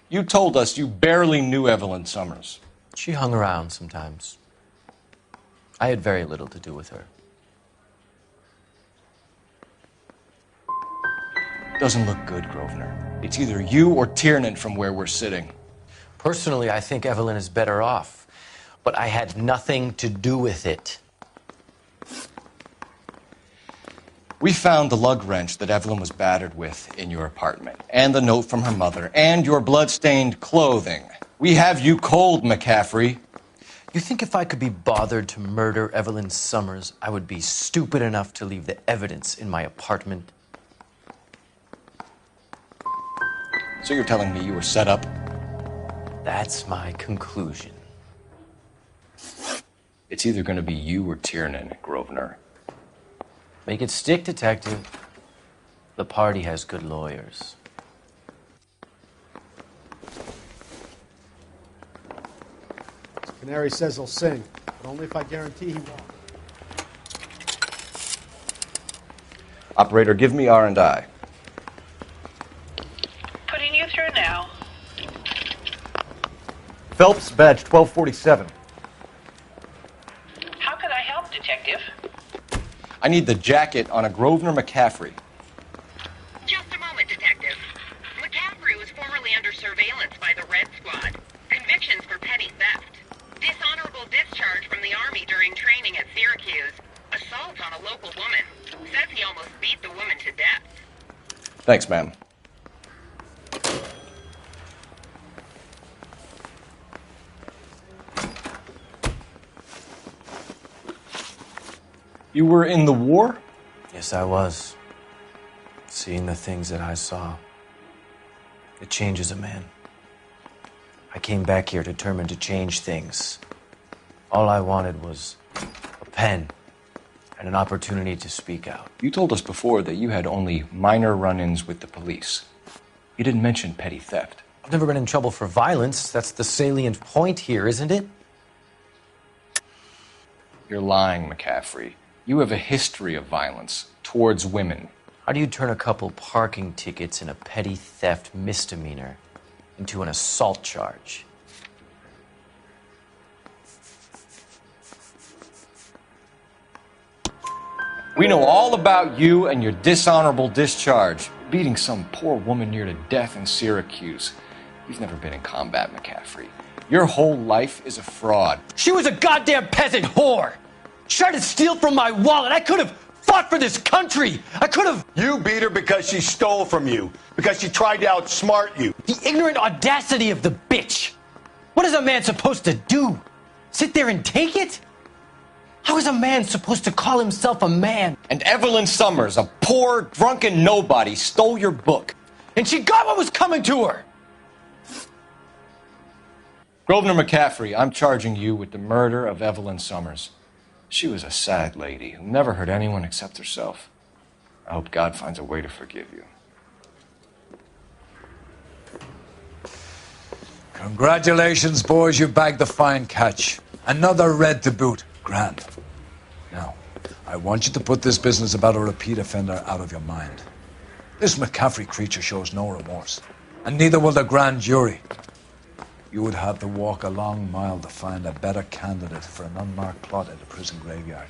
You told us you barely knew Evelyn Summers. She hung around sometimes. I had very little to do with her. Doesn't look good, Grosvenor. It's either you or Tiernan from where we're sitting. Personally, I think Evelyn is better off, but I had nothing to do with it. We found the lug wrench that Evelyn was battered with in your apartment, and the note from her mother, and your blood-stained clothing. We have you cold, McCaffrey. You think if I could be bothered to murder Evelyn Summers, I would be stupid enough to leave the evidence in my apartment? So you're telling me you were set up? That's my conclusion. It's either going to be you or Tiernan, Grosvenor. Make it stick, detective. The party has good lawyers. Canary says he'll sing, but only if I guarantee he won't. Operator, give me R&I. Putting you through now. Phelps, badge 1247. How can I help, Detective? I need the jacket on a Grosvenor McCaffrey. Just a moment, Detective. McCaffrey was formerly under surveillance by the Red Squad. Convictions for petty theft. Dishonorable discharge from the Army during training at Syracuse. Assault on a local woman. Says he almost beat the woman to death. Thanks, ma'am. You were in the war? Yes, I was. Seeing the things that I saw, it changes a man. I came back here determined to change things. All I wanted was a pen and an opportunity to speak out. You told us before that you had only minor run-ins with the police. You didn't mention petty theft. I've never been in trouble for violence. That's the salient point here, isn't it? You're lying, McCaffrey. You have a history of violence towards women. How do you turn a couple parking tickets and a petty theft misdemeanor into an assault charge? We know all about you and your dishonorable discharge, beating some poor woman near to death in Syracuse. You've never been in combat, McCaffrey. Your whole life is a fraud. She was a goddamn peasant whore! She tried to steal from my wallet. I could have fought for this country. I could have... You beat her because she stole from you. Because she tried to outsmart you. The ignorant audacity of the bitch. What is a man supposed to do? Sit there and take it? How is a man supposed to call himself a man? And Evelyn Summers, a poor, drunken nobody, stole your book. And she got what was coming to her. Grosvenor McCaffrey, I'm charging you with the murder of Evelyn Summers. She was a sad lady who never hurt anyone except herself. I hope God finds a way to forgive you. Congratulations, boys. You bagged the fine catch. Another red to boot. Grand. Now, I want you to put this business about a repeat offender out of your mind. This McCaffrey creature shows no remorse, and neither will the grand jury. You would have to walk a long mile to find a better candidate for an unmarked plot at a prison graveyard.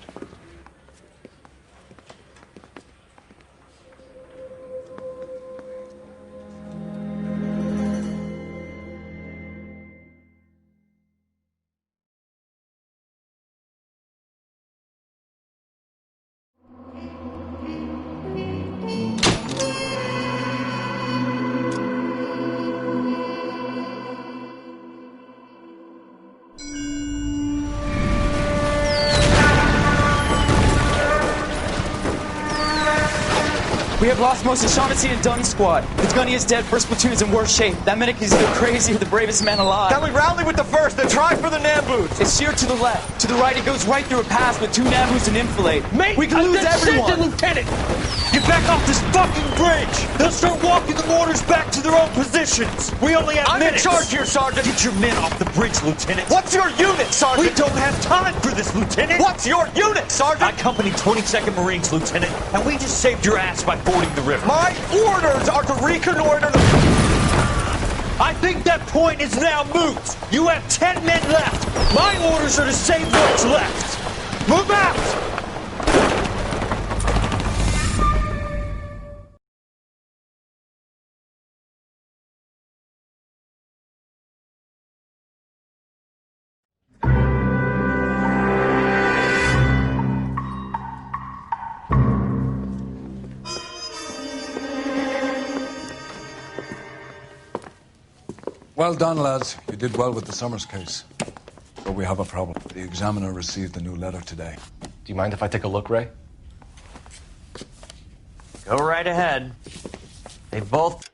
We have lost most of Shaughnessy and Dunn's squad. The gunny is dead. First platoon is in worse shape. That medic is either crazy or the bravest man alive. Then we rally with the first, then try for the Nambus. It's sheer to the left. To the right, it goes right through a pass with 2 Nambus and enfilade. Mate, we can lose everyone. Lieutenant, get back off this fucking bridge. They'll start walking the mortars back to their own positions. We only have minutes. I'm in charge here, Sergeant. Get your men off the bridge, Lieutenant. What's your unit, Sergeant? We don't have time for this, Lieutenant. What's your unit, Sergeant? I company 22nd Marines, Lieutenant, and we just saved your ass by fording the river. My orders are to reconnoiter the... I think that point is now moot. You have 10 men left. My orders are to save what's left. Move out! Well done, lads. You did well with the Summers case. But we have a problem. The examiner received a new letter today. Do you mind if I take a look, Ray? Go right ahead. They both...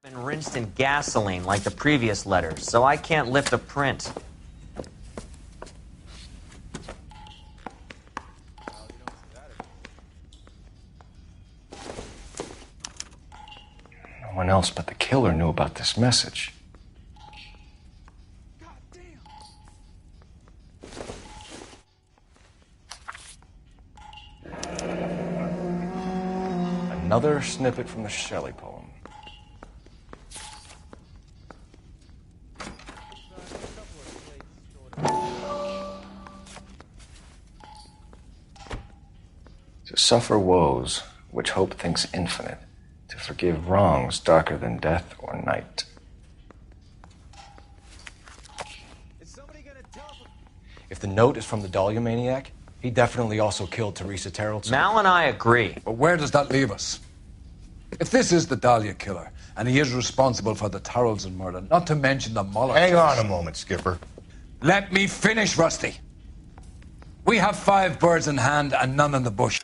Been rinsed in gasoline like the previous letters, so I can't lift a print. No one else but the killer knew about this message. Another snippet from the Shelley poem. To suffer woes which hope thinks infinite, to forgive wrongs darker than death or night. If the note is from the Dahlia maniac, he definitely also killed Teresa Terrellson. Mal and I agree. But where does that leave us? If this is the Dahlia killer, and he is responsible for the Tarrelson murder, not to mention the Muller Hang case. on a moment, Skipper. Let me finish, Rusty. We have 5 birds in hand and none in the bush.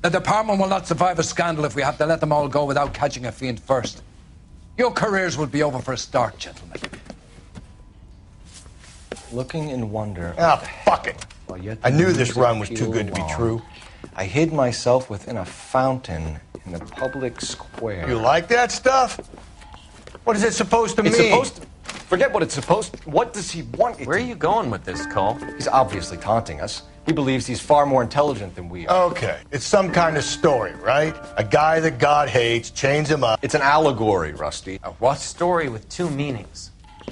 The department will not survive a scandal if we have to let them all go without catching a fiend first. Your careers will be over for a start, gentlemen. Looking in wonder. Ah, fuck it. I knew this run was too good to be true. I hid myself within a fountain in the public square. You like that stuff? What is it supposed to mean? It's supposed to... Forget what it's supposed to... What does he want it Where are you going with this, Cole? He's obviously taunting us. He believes he's far more intelligent than we are. Okay, it's some kind of story, right? A guy that God hates, chains him up. It's an allegory, Rusty. A what? Story with two meanings.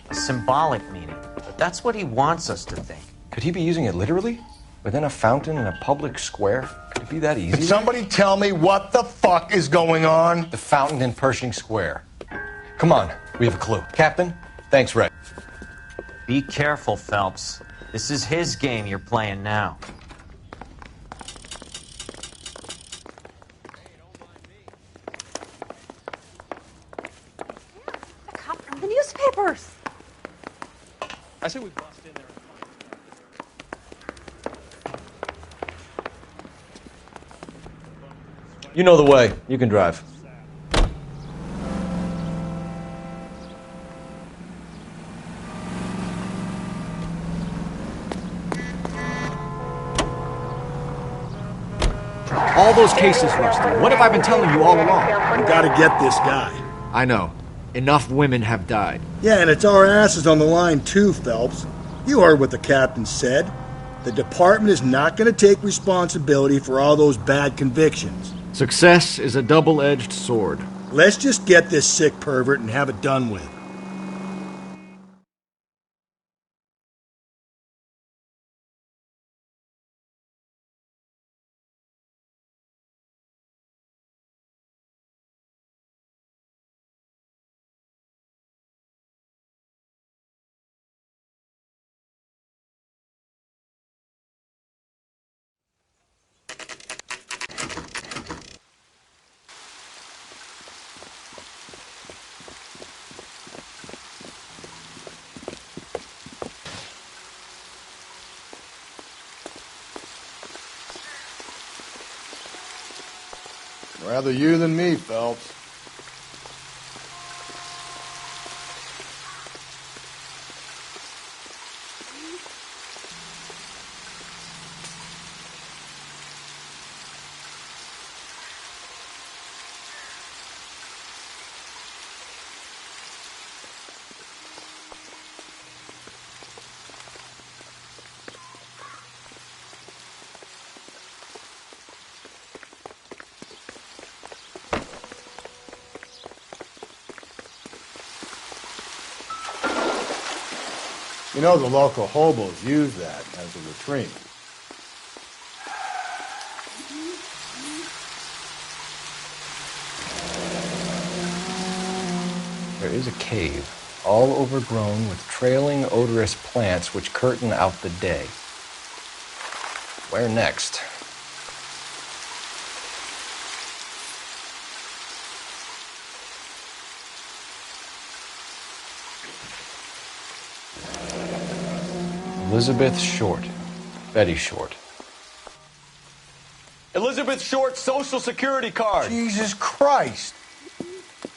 A symbolic meaning. But that's what he wants us to think. Could he be using it literally? Within a fountain in a public square? Could it be that easy? Can somebody tell me what the fuck is going on? The fountain in Pershing Square. Come on, we have a clue. Captain, thanks, Ray. Be careful, Phelps. This is his game you're playing now. A cop from the newspapers. I say we bust in there. You know the way. You can drive. All those cases, Rusty. What have I been telling you all along? We gotta get this guy. I know. Enough women have died. Yeah, and it's our asses on the line too, Phelps. You heard what the captain said. The department is not going to take responsibility for all those bad convictions. Success is a double-edged sword. Let's just get this sick pervert and have it done with. Rather you than me, Phelps. You know the local hobos use that as a retreat. There is a cave, all overgrown with trailing, odorous plants which curtain out the day. Where next? Elizabeth Short. Betty Short. Elizabeth Short's Social Security card. Jesus Christ.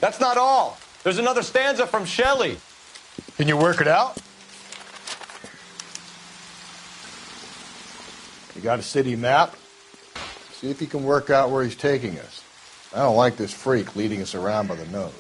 That's not all. There's another stanza from Shelley. Can you work it out? You got a city map? See if you can work out where he's taking us. I don't like this freak leading us around by the nose.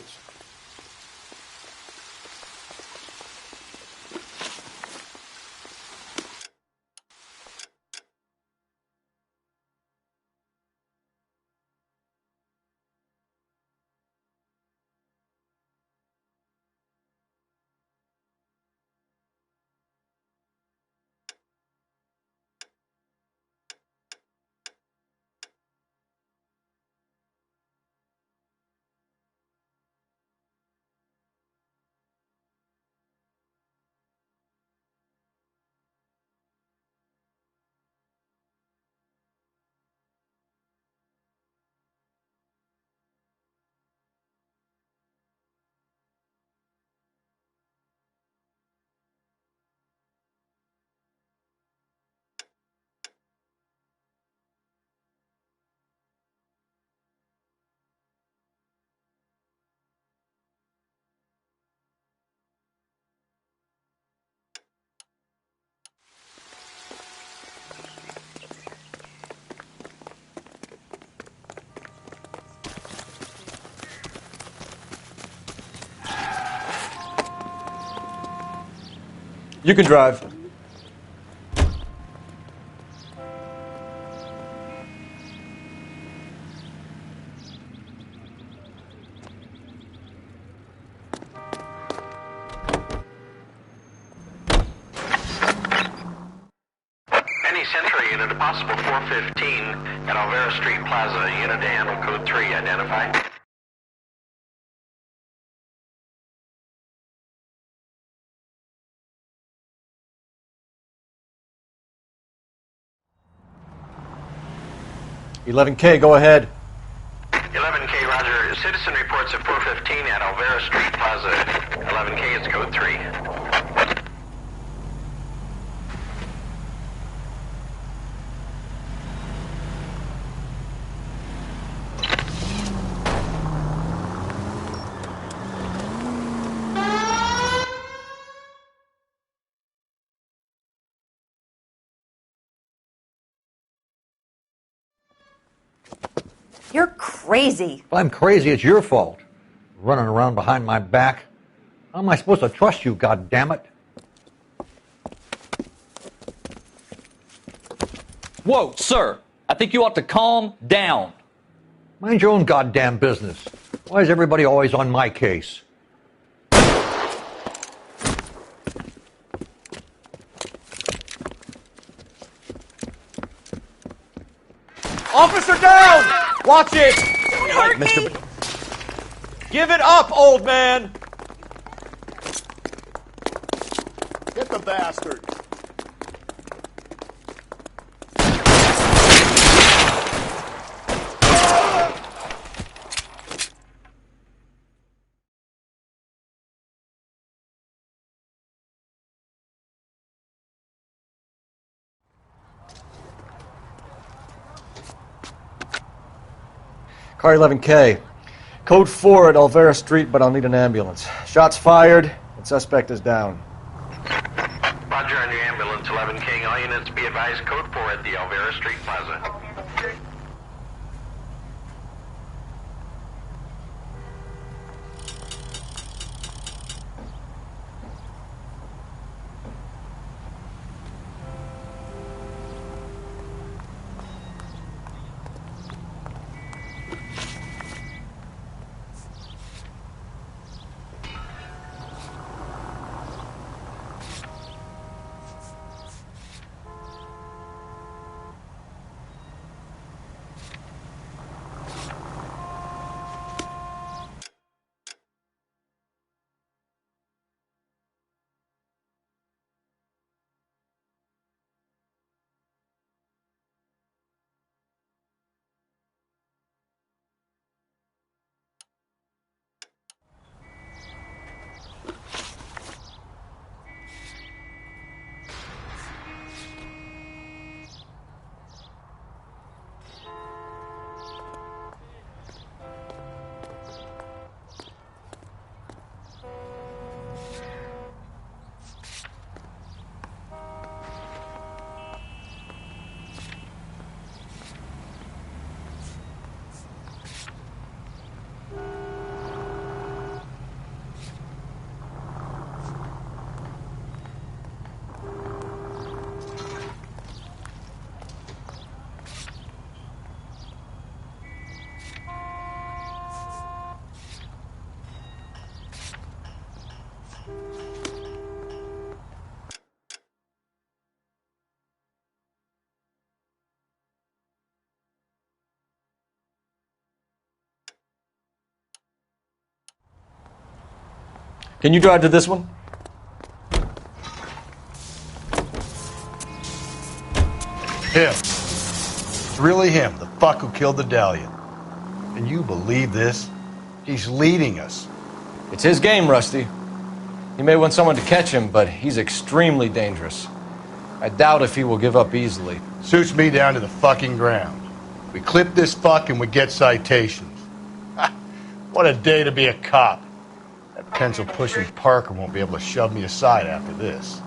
You can drive. Any Century unit, a possible 415 at Alvera Street Plaza. Unit to handle code 3, identify. $11K, go ahead. 11K, roger. Citizen reports at 415 at Alvera Street Plaza. 11K, it's code 3. You're crazy. If I'm crazy, it's your fault. Running around behind my back. How am I supposed to trust you, goddammit? Whoa, sir. I think you ought to calm down. Mind your own goddamn business. Why is everybody always on my case? Officer down! Watch it! Don't hurt me! Give it up, old man! Get the bastard. Car 11K. Code 4 at Alvera Street, but I'll need an ambulance. Shots fired, and suspect is down. Roger on your ambulance, 11K. All units be advised, code 4 at the Alvera Street Plaza. Can you drive to this one? Him. It's really him, the fuck who killed the Dalian. Can you believe this? He's leading us. It's his game, Rusty. He may want someone to catch him, but he's extremely dangerous. I doubt if he will give up easily. Suits me down to the fucking ground. We clip this fuck and we get citations. What a day to be a cop. That pencil-pushing Parker won't be able to shove me aside after this.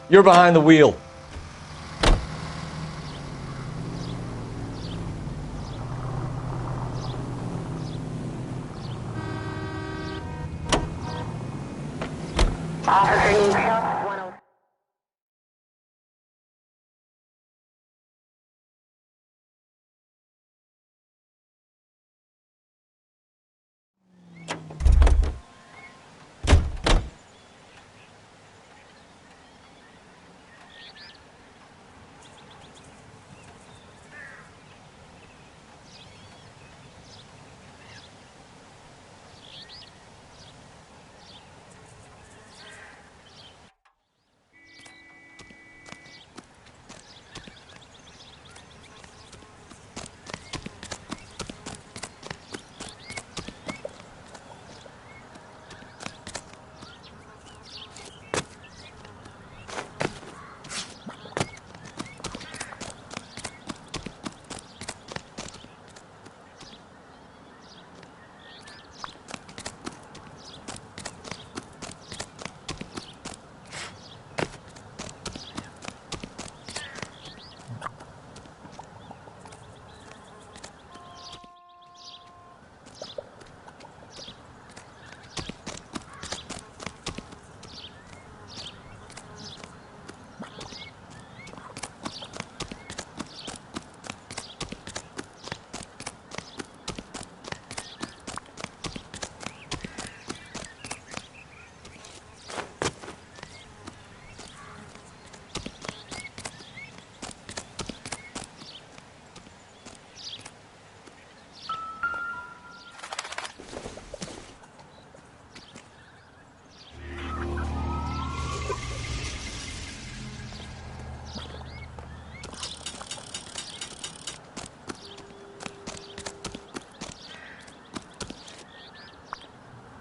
You're behind the wheel.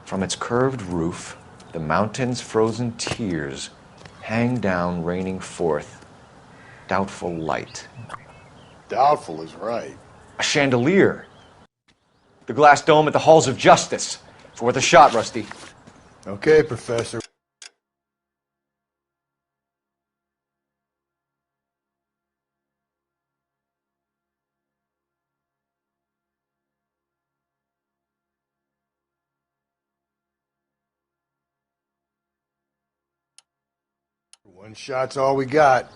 From its curved roof, the mountain's frozen tears hang down, raining forth doubtful light. Doubtful is right. A chandelier. The glass dome at the halls of justice. It's worth a shot, Rusty. Okay, Professor. One shot's all we got.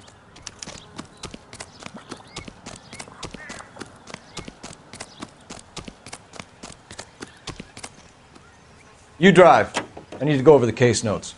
You drive. I need to go over the case notes.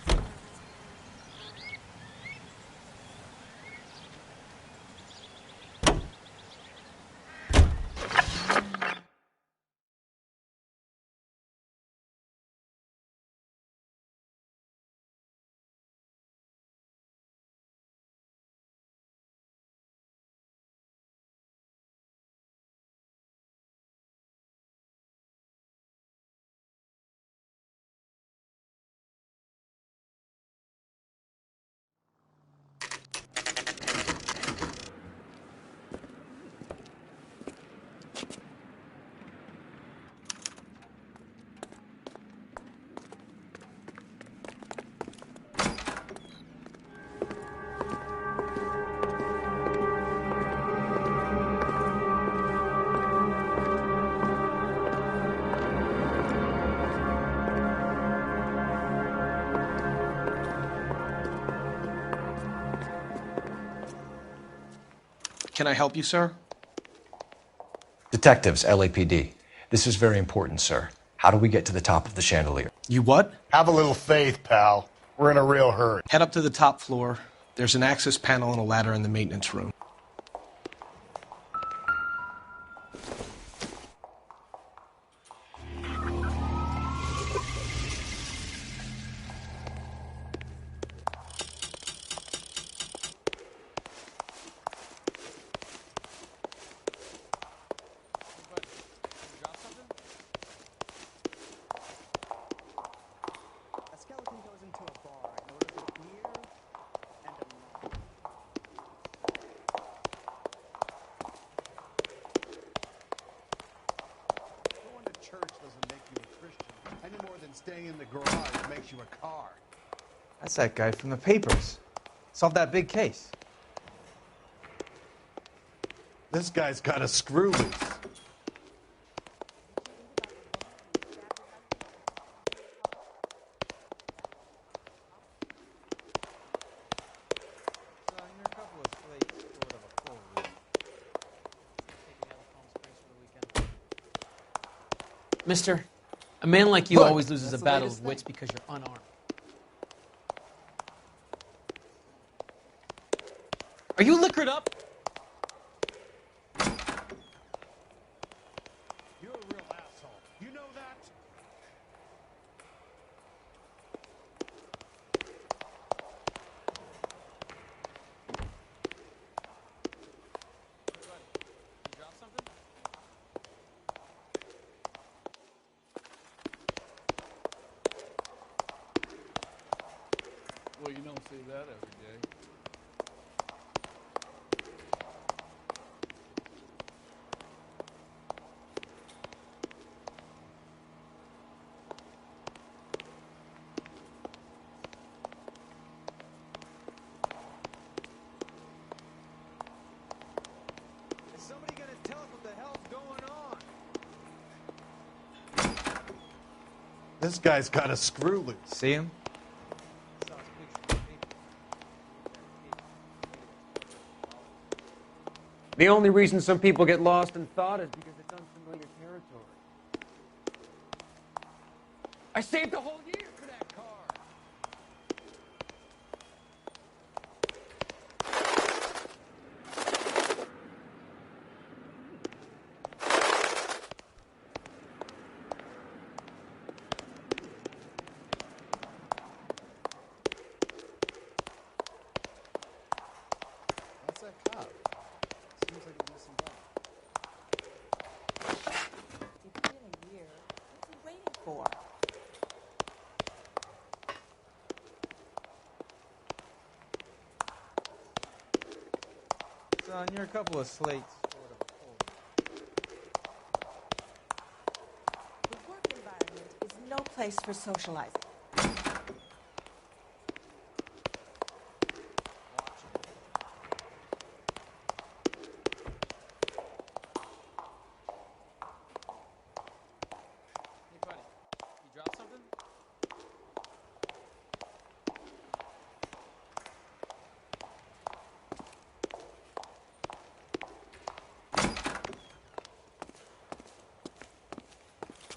Can I help you, sir? Detectives, LAPD. This is very important, sir. How do we get to the top of the chandelier? You what? Have a little faith, pal. We're in a real hurry. Head up to the top floor. There's an access panel and a ladder in the maintenance room. Staying in the garage makes you a car. That's that guy from the papers. Solve that big case. This guy's got a screw loose. Mister, a man like you Look, always loses a that's the battle latest of wits because you're unarmed. Are you liquored up? You're a real asshole. You know that? Well, you don't see that every day. Is somebody gonna tell us what the hell's going on? This guy's got a screw loose. See him? The only reason some people get lost in thought is because it's unfamiliar territory. I saved a whole year for that car. That's that cop. Seems like he's missing back. It's been a year. What's he waiting for? Son, you're a couple of slates. The work environment is no place for socializing. Hey, buddy, you dropped something?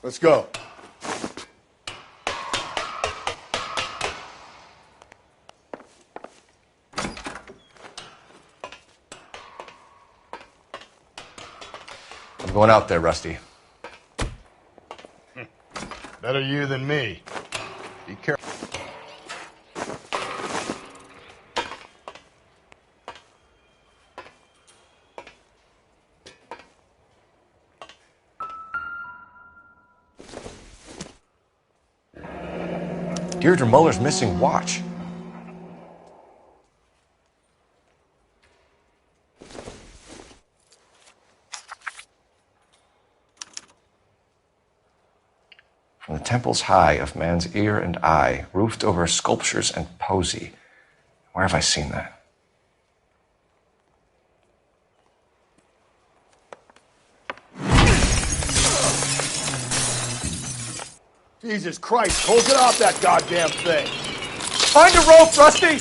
Let's go. I'm going out there, Rusty. Better you than me. Be careful. Deirdre Muller's missing watch. From the temples high of man's ear and eye, roofed over sculptures and poesy. Where have I seen that? Jesus Christ, close it off that goddamn thing. Find a rope, Rusty!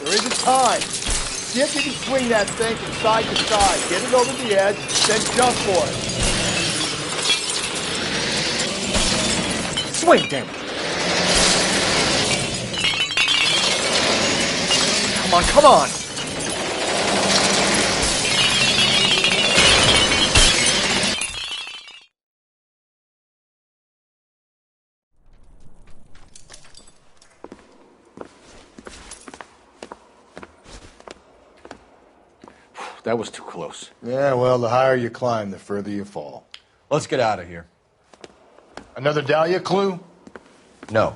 There isn't time. See if you can swing that thing from side to side. Get it over the edge, then jump for it. Swing, damn it! Come on, come on! That was too close. Yeah, well, the higher you climb, the further you fall. Let's get out of here. Another Dahlia clue? No.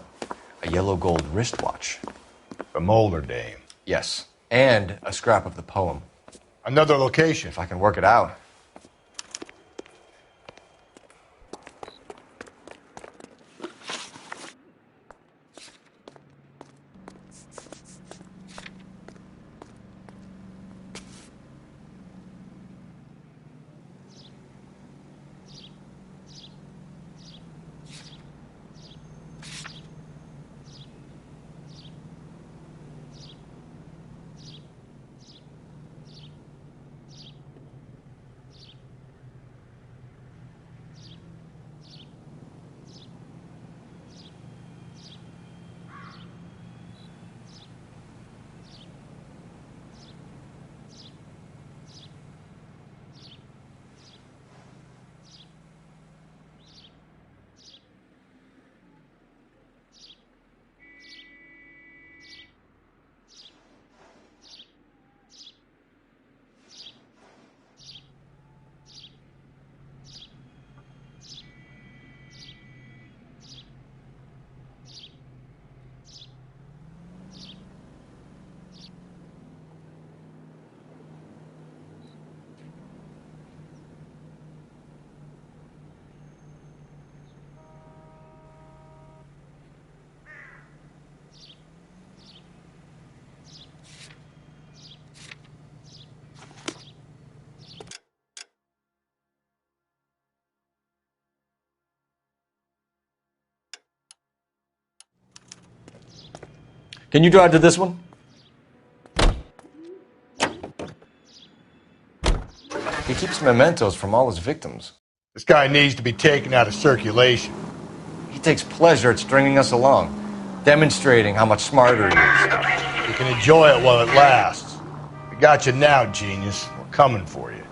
A yellow gold wristwatch. The Molar Dame. Yes. And a scrap of the poem. Another location. If I can work it out. Can you drive to this one? He keeps mementos from all his victims. This guy needs to be taken out of circulation. He takes pleasure at stringing us along, demonstrating how much smarter he is. You can enjoy it while it lasts. We got you now, genius. We're coming for you.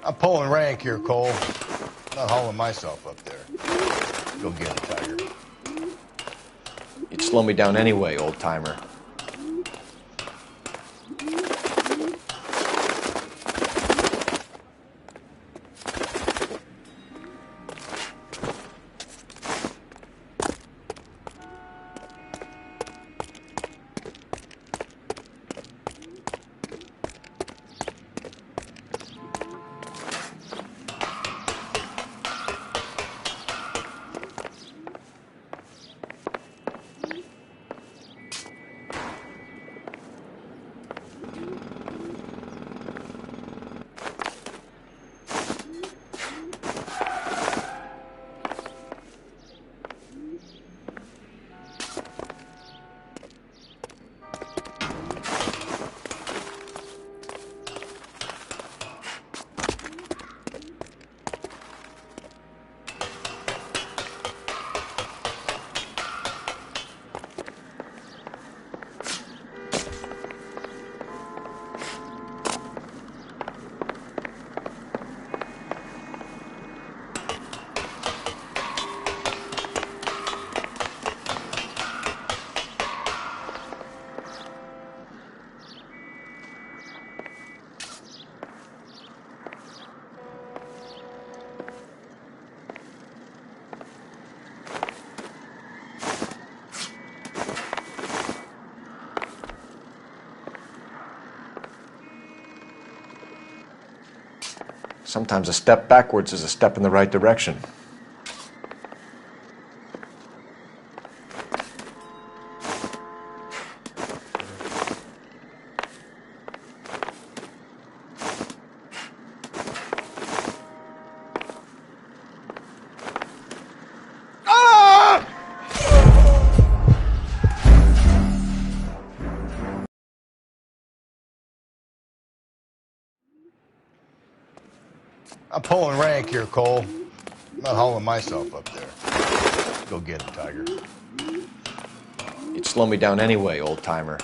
I'm pulling rank here, Cole. I'm not hauling myself up there. Go get it, Tiger. You'd slow me down anyway, old-timer. Sometimes a step backwards is a step in the right direction. I'm pulling rank here, Cole. I'm not hauling myself up there. Go get it, Tiger. You'd slow me down anyway, old-timer.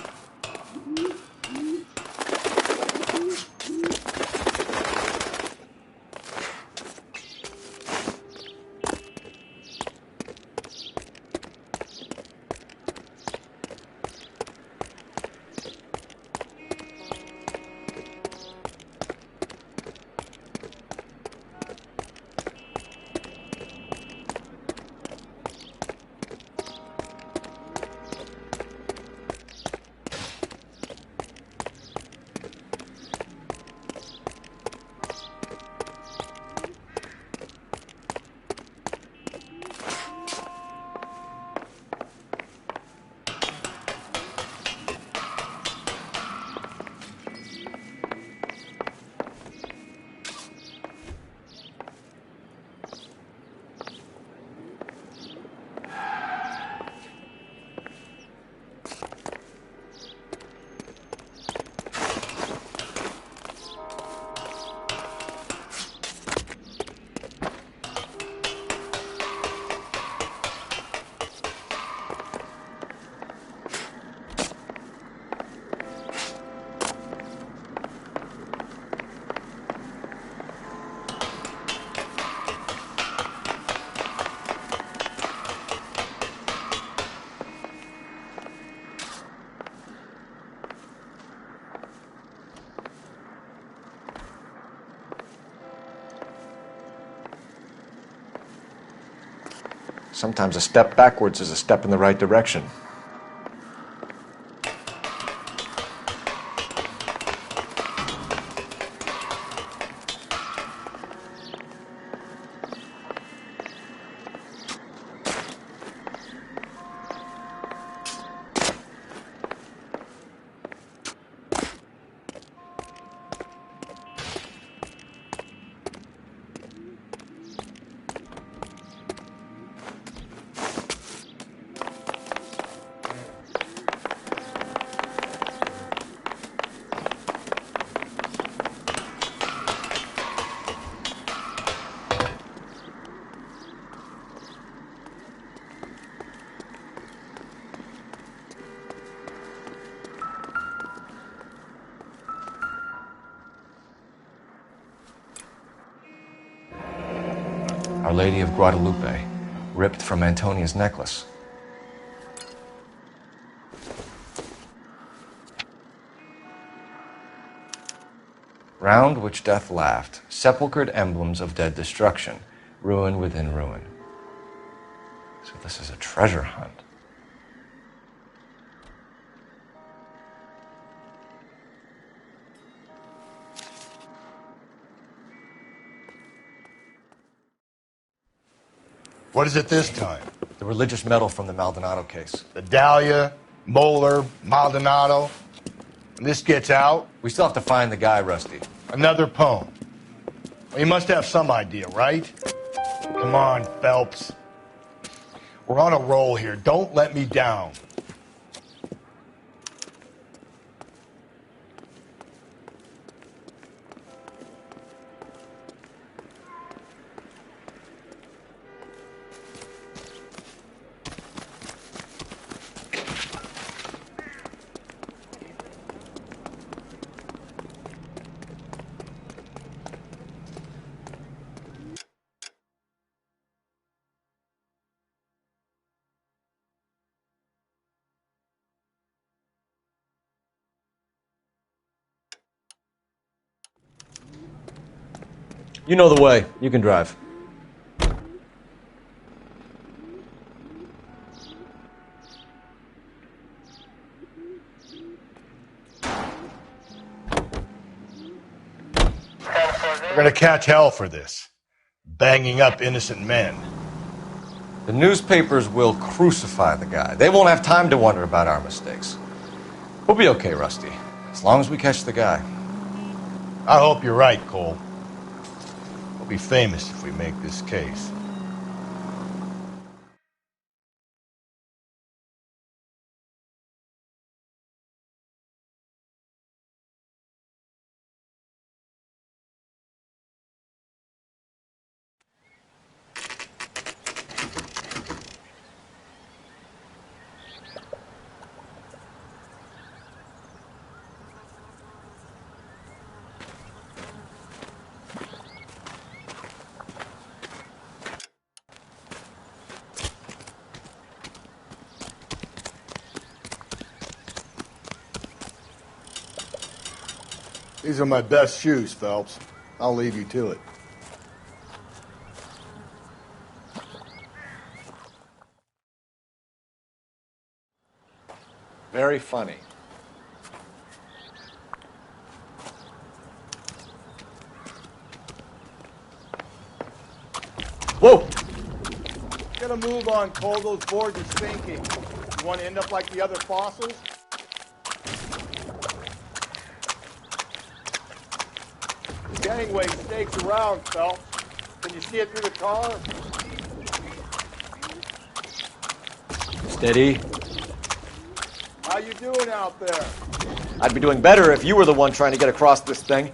Sometimes a step backwards is a step in the right direction. Our Lady of Guadalupe, ripped from Antonia's necklace. Round which death laughed, sepulchred emblems of dead destruction, ruin within ruin. So this is a treasure hunt. What is it this time? The religious medal from the Maldonado case. The Dahlia, Moeller, Maldonado. When this gets out... We still have to find the guy, Rusty. Another poem. Well, you must have some idea, right? Come on, Phelps. We're on a roll here. Don't let me down. You know the way. You can drive. We're gonna catch hell for this. Banging up innocent men. The newspapers will crucify the guy. They won't have time to wonder about our mistakes. We'll be okay, Rusty, as long as we catch the guy. I hope you're right, Cole. We'll be famous if we make this case. These are my best shoes, Phelps. I'll leave you to it. Very funny. Whoa! Get a move on, Cole. Those boards are sinking. You want to end up like the other fossils? The gangway stakes around, Phelps. Can you see it through the car? Steady. How you doing out there? I'd be doing better if you were the one trying to get across this thing.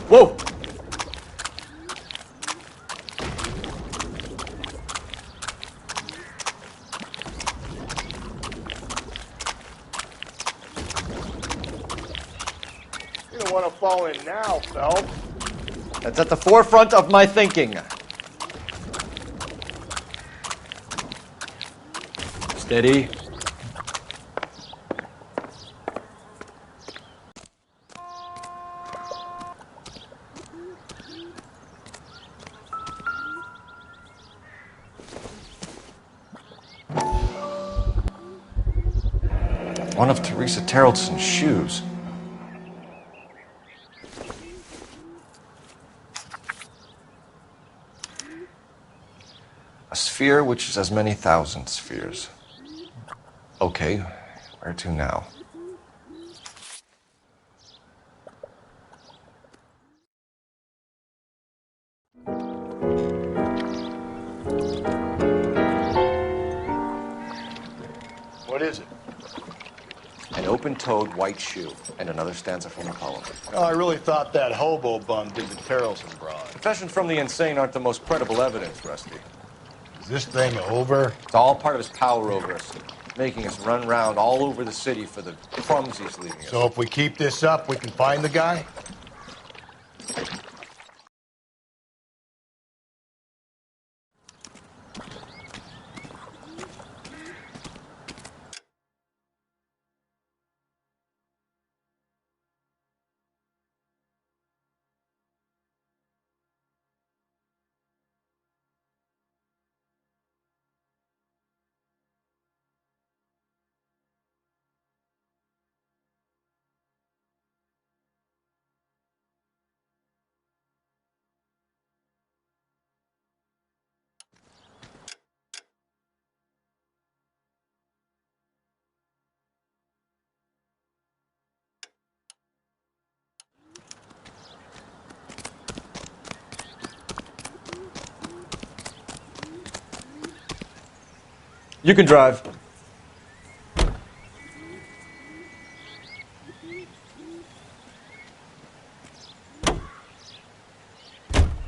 Whoa! You don't want to fall in now, Phelps. That's at the forefront of my thinking. Steady. one of Teresa Terreldson's shoes. A sphere which is as many thousand spheres. Okay, where to now? What is it? An open-toed white shoe, and another stanza from the poem. Oh, I really thought that hobo bum did the Terrelson broad. Confessions from the insane aren't the most credible evidence, Rusty. Is this thing over? It's all part of his power over us, making us run round all over the city for the crumbs he's leaving us. So if we keep this up, we can find the guy? You can drive.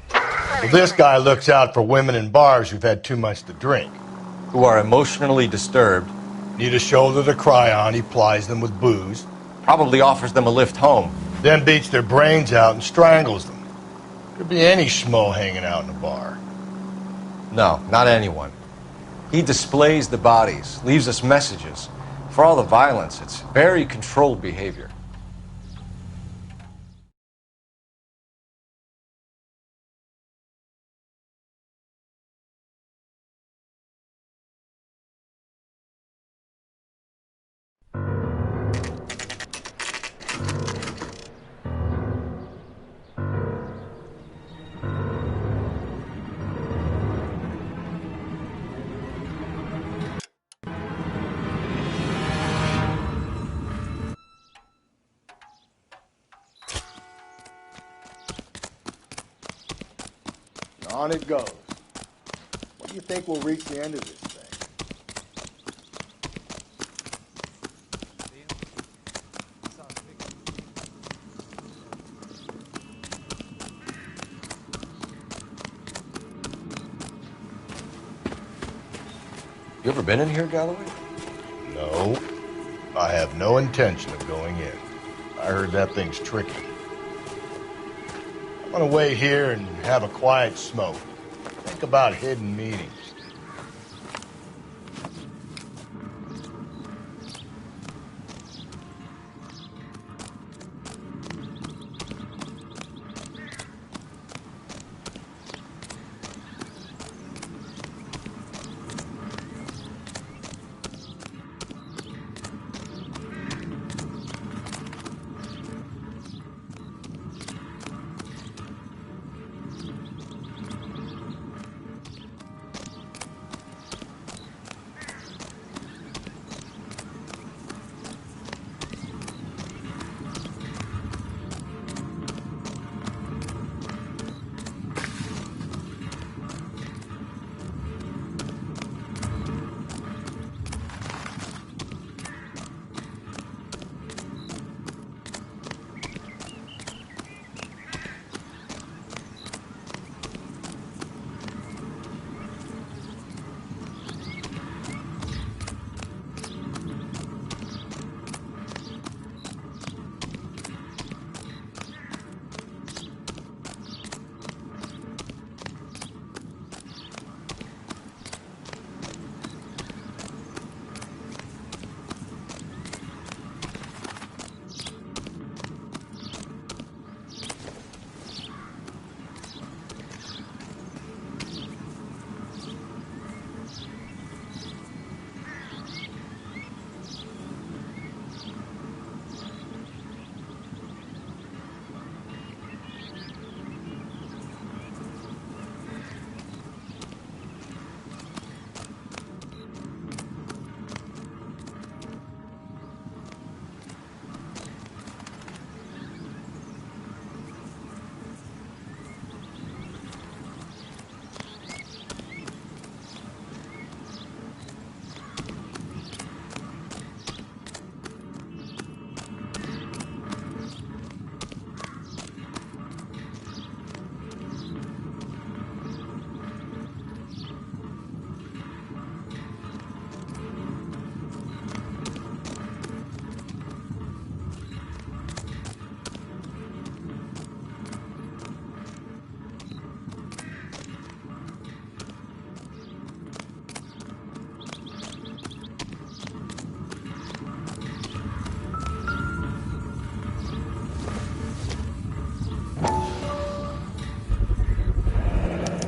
Well, this guy looks out for women in bars who've had too much to drink. Who are emotionally disturbed. Need a shoulder to cry on, he plies them with booze. Probably offers them a lift home. Then beats their brains out and strangles them. Could be any schmo hanging out in a bar. No, not anyone. He displays the bodies, leaves us messages. For all the violence, it's very controlled behavior. On it goes. When do you think we'll reach the end of this thing? You ever been in here, Galloway? No. I have no intention of going in. I heard that thing's tricky. I'm gonna wait here and have a quiet smoke. Think about hidden meetings.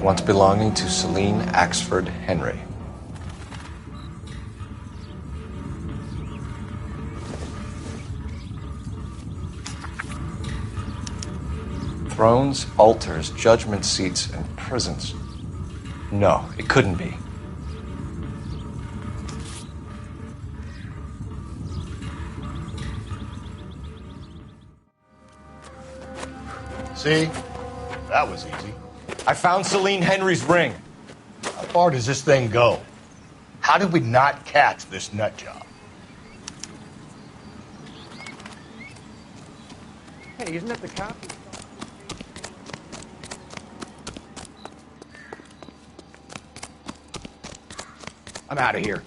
once belonging to Celine Axford Henry. Thrones, altars, judgment seats, and prisons. No, it couldn't be. See? That was easy. I found Celine Henry's ring. How far does this thing go? How did we not catch this nut job? Hey, isn't that the cop? I'm out of here.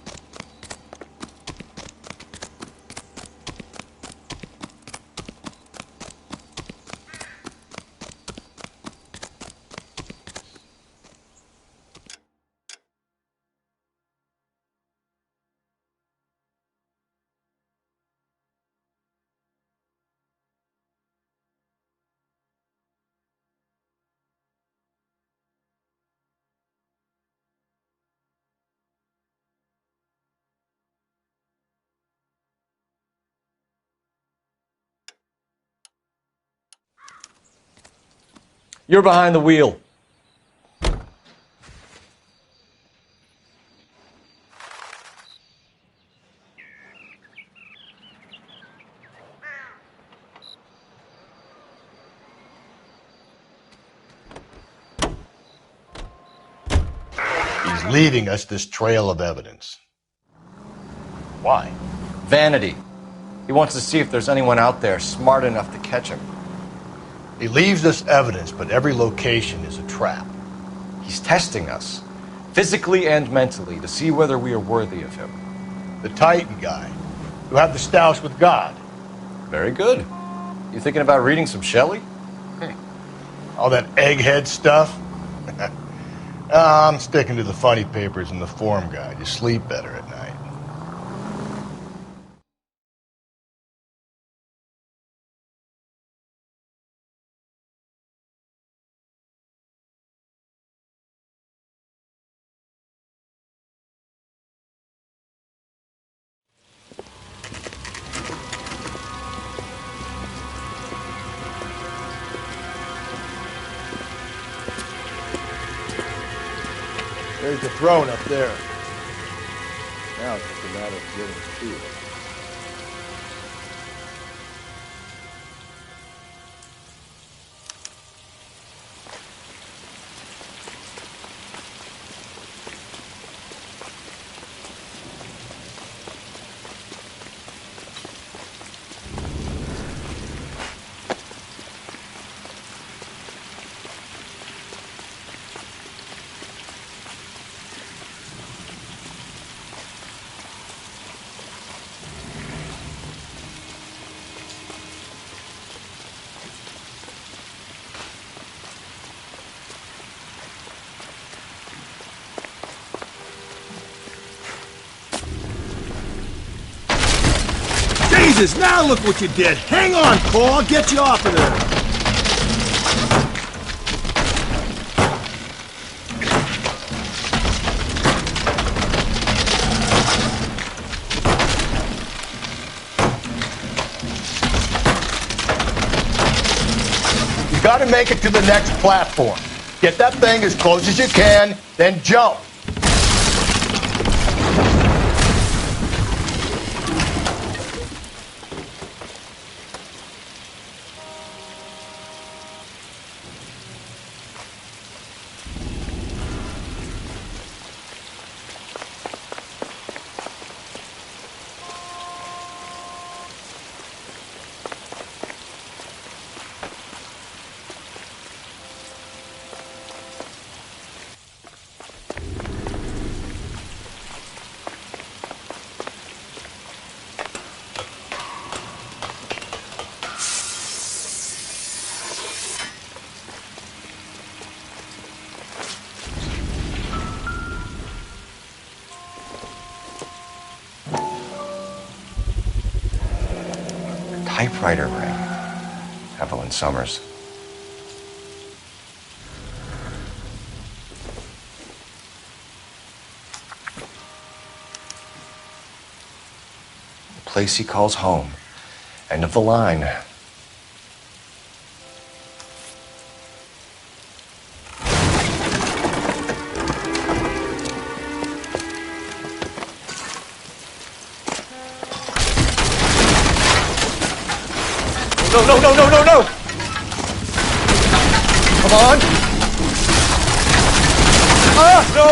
You're behind the wheel. He's leaving us this trail of evidence. Why? Vanity. He wants to see if there's anyone out there smart enough to catch him. He leaves us evidence, but every location is a trap. He's testing us, physically and mentally, to see whether we are worthy of him. The Titan guy, who had the stoush with God. Very good. You thinking about reading some Shelley? All that egghead stuff? I'm sticking to the funny papers and the form guide. You sleep better at night. There's the throne up there. Now it's just a matter of getting to it. Jesus, now look what you did. Hang on, Cole. I'll get you off of there. You gotta make it to the next platform. Get that thing as close as you can, then jump. Typewriter ring. Evelyn Summers. place he calls home. End of the line. No, no, no, no, no, no! Come on! Ah, no!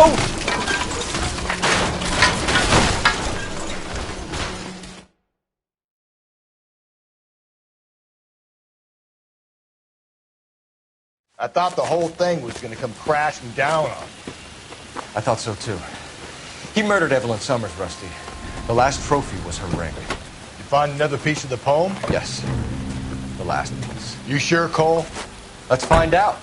I thought the whole thing was going to come crashing down on you. I thought so too. He murdered Evelyn Summers, Rusty. The last trophy was her ring. You find another piece of the poem? Yes. The last piece. You sure, Cole? Let's find out.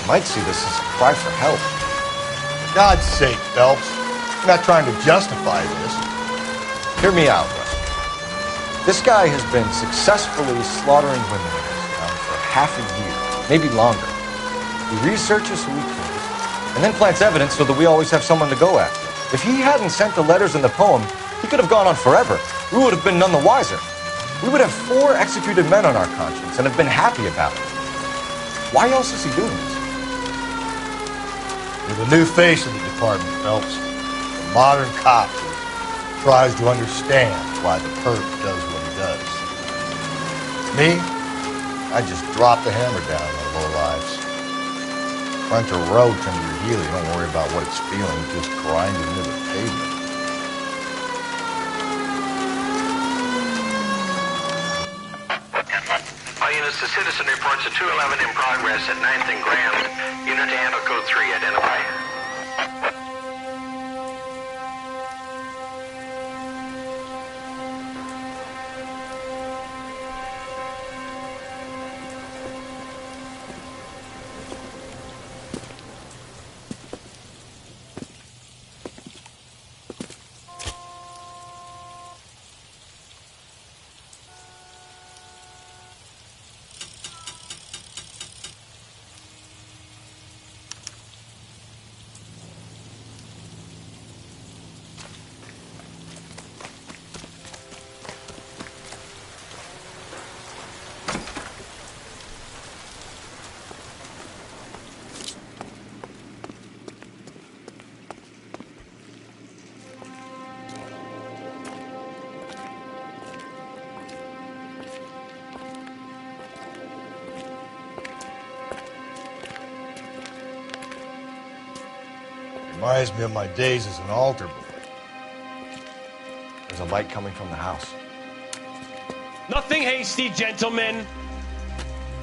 You might see this as a cry for help. For God's sake, Phelps. I'm not trying to justify this. Hear me out, Rusty. This guy has been successfully slaughtering women in this town for half a year, maybe longer. He researches who he kills, and then plants evidence so that we always have someone to go after. If he hadn't sent the letters in the poem, he could have gone on forever. We would have been none the wiser. We would have 4 executed men on our conscience and have been happy about it. Why else is he doing this? You're the new face of the department, Phelps. The modern cop who tries to understand why the perp does what he does. Me? I just drop the hammer down on the low lives. Crunch a roach under your heel, you don't worry about what it's feeling, just grind it into the pavement. All units, the citizen reports a 211 in progress at 9th and Grand. Unit to handle code 3, identify. Reminds me of my days as an altar boy. There's a light coming from the house. Nothing hasty, gentlemen.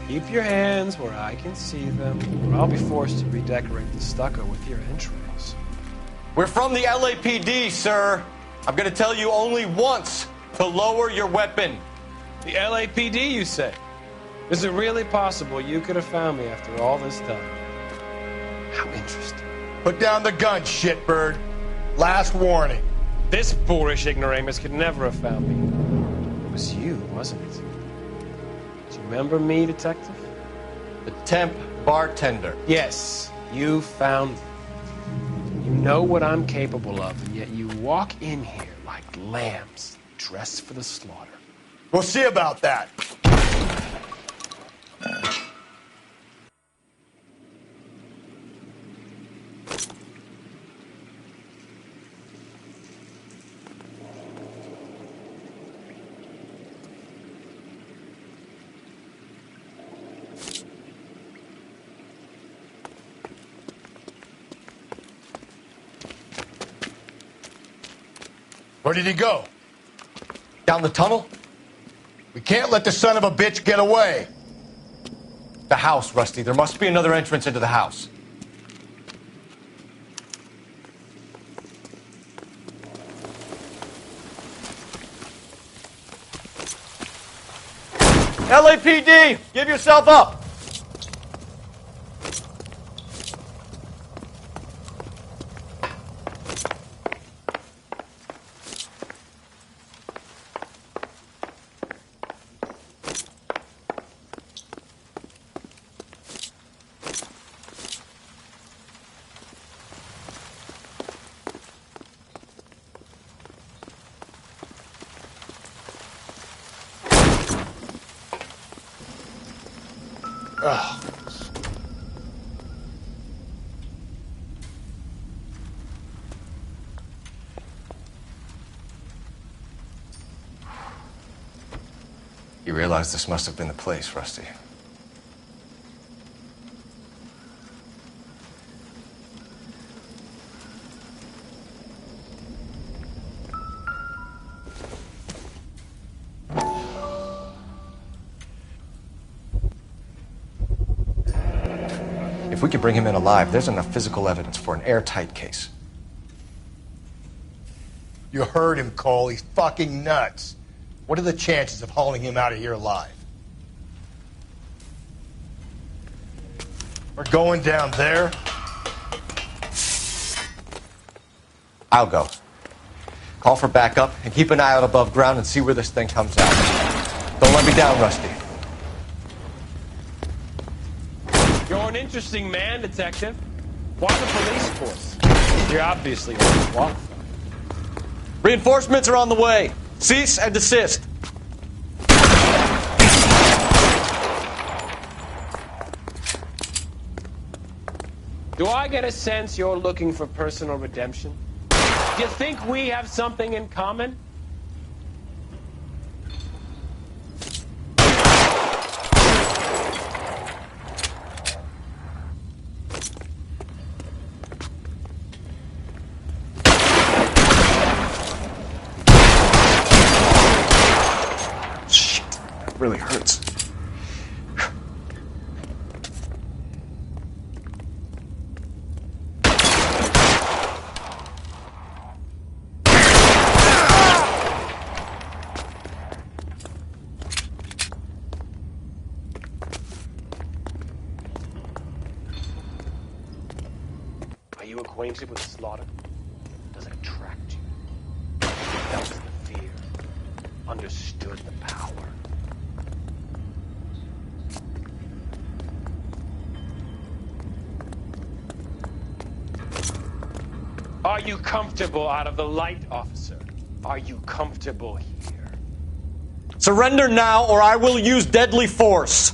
Keep your hands where I can see them, or I'll be forced to redecorate the stucco with your entrails. We're from the LAPD, sir. I'm gonna tell you only once to lower your weapon. The LAPD, you say? Is it really possible you could have found me after all this time? How interesting. Put down the gun, shitbird. Last warning. This boorish ignoramus could never have found me. It was you, wasn't it? Do you remember me, detective? The temp bartender. Yes, you found me. You know what I'm capable of, and yet you walk in here like lambs dressed for the slaughter. We'll see about that. Where did he go? Down the tunnel? We can't let the son of a bitch get away. The house, Rusty. There must be another entrance into the house. LAPD! Give yourself up! Ugh. You realize this must have been the place, Rusty. If we could bring him in alive, there's enough physical evidence for an airtight case. You heard him, Cole. He's fucking nuts. What are the chances of hauling him out of here alive? We're going down there. I'll go. Call for backup and keep an eye out above ground and see where this thing comes out. Don't let me down, Rusty. You're an interesting man, detective. Why the police force? You're obviously overqualified. Reinforcements are on the way. Cease and desist. Do I get a sense you're looking for personal redemption? Do you think we have something in common? Really hurts. Are you acquainted with slaughter? Does it attract you? Felt the fear, understood the power. Are you comfortable out of the light, officer? Are you comfortable here? Surrender now, or I will use deadly force.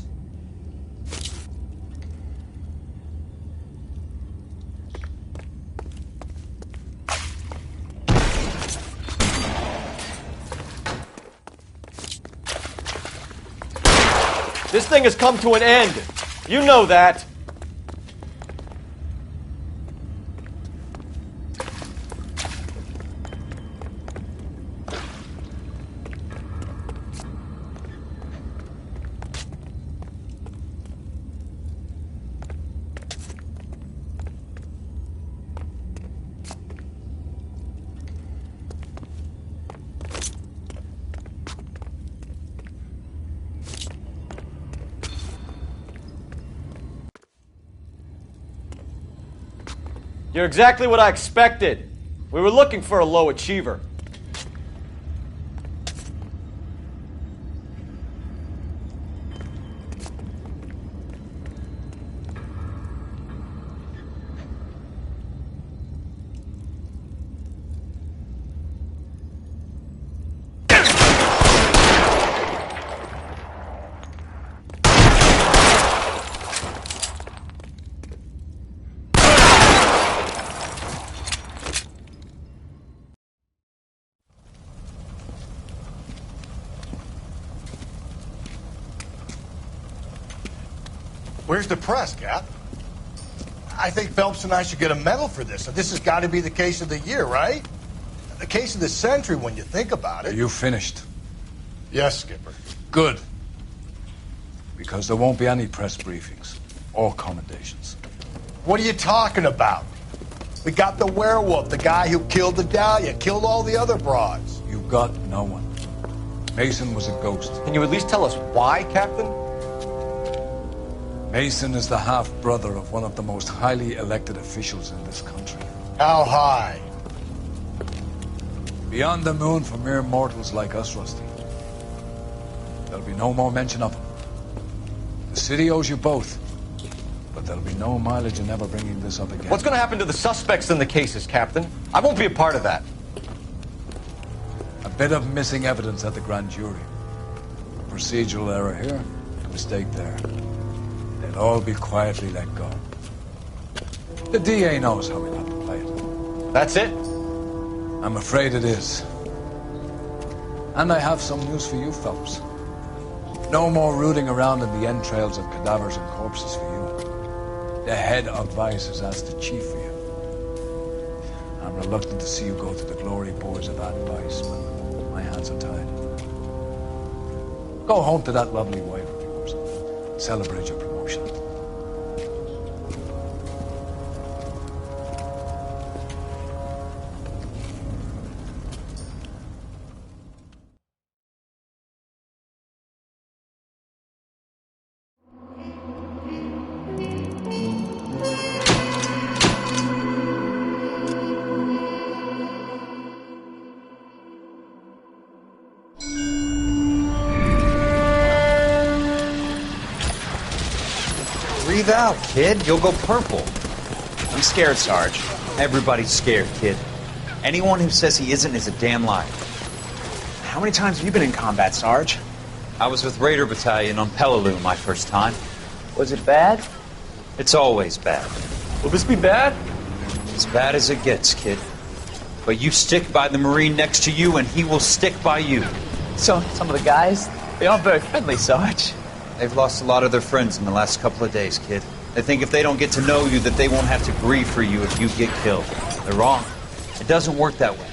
This thing has come to an end. You know that. You're exactly what I expected. We were looking for a low achiever. Where's the press, Cap? I think Phelps and I should get a medal for this. This has got to be the case of the year, right? The case of the century when you think about it. Are you finished? Yes, Skipper. Good. Because there won't be any press briefings or commendations. What are you talking about? We got the werewolf, the guy who killed the Dahlia, killed all the other broads. You got no one. Mason was a ghost. Can you at least tell us why, Captain? Mason is the half-brother of one of the most highly elected officials in this country. How high? Beyond the moon for mere mortals like us, Rusty. There'll be no more mention of him. The city owes you both. But there'll be no mileage in ever bringing this up again. What's going to happen to the suspects in the cases, Captain? I won't be a part of that. A bit of missing evidence at the grand jury. A procedural error here, a mistake there. They'll all be quietly let go. The DA knows how we'll have to play it. That's it? I'm afraid it is. And I have some news for you, Phelps. No more rooting around in the entrails of cadavers and corpses for you. The head of Vice has asked the chief for you. I'm reluctant to see you go to the glory boards of Vice, but my hands are tied. Go home to that lovely wife of yours. Celebrate your promotion. Breathe out, kid. You'll go purple. I'm scared, Sarge. Everybody's scared, kid. Anyone who says he isn't is a damn liar. How many times have you been in combat, Sarge? I was with Raider Battalion on Peleliu my first time. Was it bad? It's always bad. Will this be bad? As bad as it gets, kid. But you stick by the Marine next to you, and he will stick by you. So, some of the guys, they aren't very friendly, Sarge. They've lost a lot of their friends in the last couple of days, kid. They think if they don't get to know you, that they won't have to grieve for you if you get killed. They're wrong. It doesn't work that way.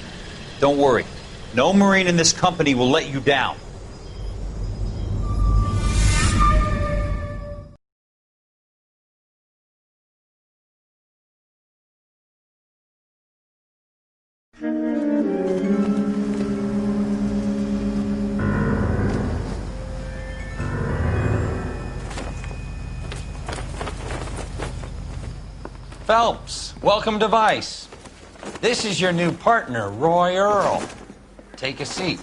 Don't worry. No Marine in this company will let you down. Phelps, welcome to Vice. This is your new partner, Roy Earl. Take a seat.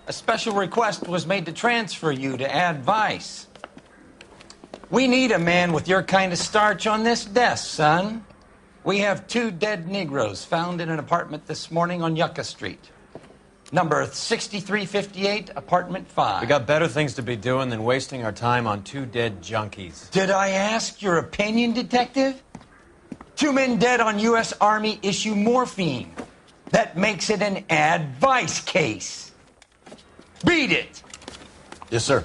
A special request was made to transfer you to Ad Vice. We need a man with your kind of starch on this desk, son. We have 2 dead Negroes found in an apartment this morning on Yucca Street. Number 6358, apartment 5. We got better things to be doing than wasting our time on 2 dead junkies. Did I ask your opinion, detective? 2 men dead on U.S. Army issue morphine. That makes it an Ad Vice case. Beat it! Yes, sir.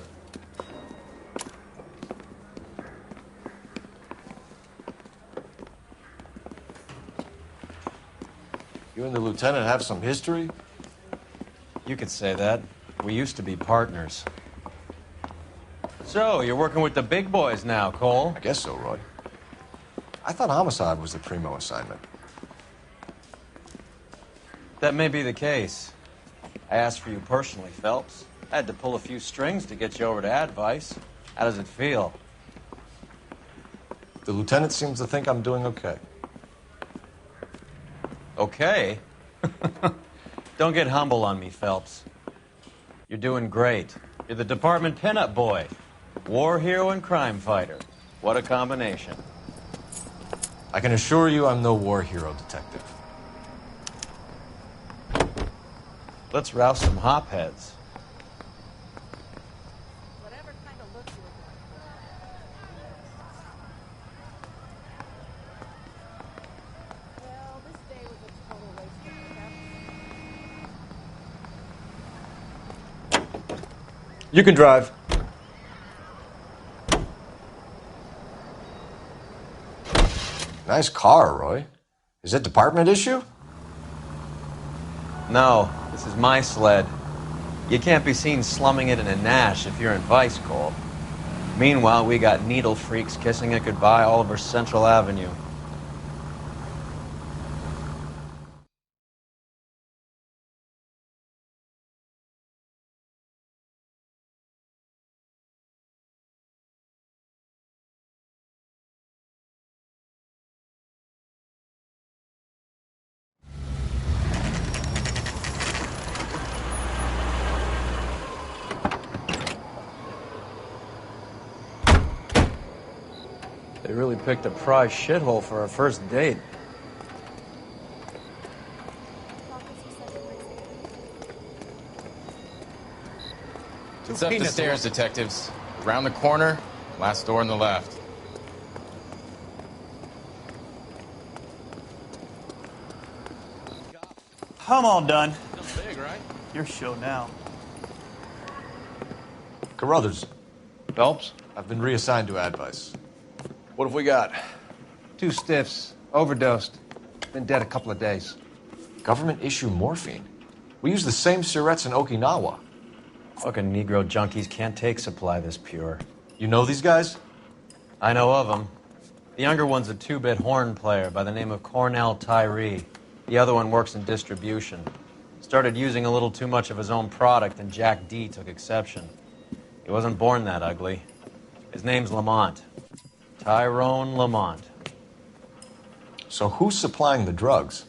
You and the lieutenant have some history? You could say that. We used to be partners. So, you're working with the big boys now, Cole? I guess so, Roy. I thought homicide was the primo assignment. That may be the case. I asked for you personally, Phelps. I had to pull a few strings to get you over to Ad Vice. How does it feel? The lieutenant seems to think I'm doing okay. okay. Don't get humble on me, Phelps. You're doing great. You're the department pinup boy. War hero and crime fighter. What a combination. I can assure you I'm no war hero, Detective. Let's rouse some hopheads. Whatever kind of look you were going for. Well, this day was a total waste of effort. You can drive. Nice car, Roy. Is it department issue? No, this is my sled. You can't be seen slumming it in a Nash if you're in Vice, Cole. Meanwhile, we got needle freaks kissing it goodbye all over Central Avenue. They really picked a prize shithole for our first date. It's up the stairs, detectives. Around the corner, last door on the left. I'm all done. Still big, right? Your show now. Carruthers. Phelps? I've been reassigned to Advice. What have we got? 2 stiffs. Overdosed. Been dead a couple of days. Government issue morphine. We use the same syrettes in Okinawa. Fucking Negro junkies can't take supply this pure. You know these guys? I know of them. The younger one's a 2-bit horn player by the name of Cornell Tyree. The other one works in distribution. Started using a little too much of his own product, and Jack D took exception. He wasn't born that ugly. His name's Lamont. Tyrone Lamont. So who's supplying the drugs?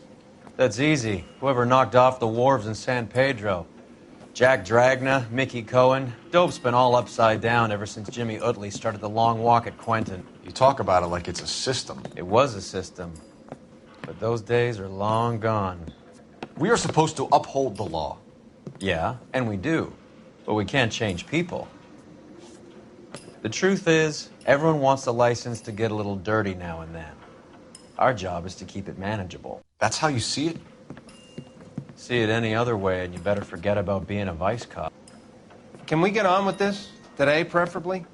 That's easy. Whoever knocked off the wharves in San Pedro. Jack Dragna, Mickey Cohen. Dope's been all upside down ever since Jimmy Utley started the long walk at Quentin. You talk about it like it's a system. It was a system. But those days are long gone. We are supposed to uphold the law. Yeah, and we do. But we can't change people. The truth is, everyone wants a license to get a little dirty now and then. Our job is to keep it manageable. That's how you see it? See it any other way, and you better forget about being a vice cop. Can we get on with this? Today, preferably?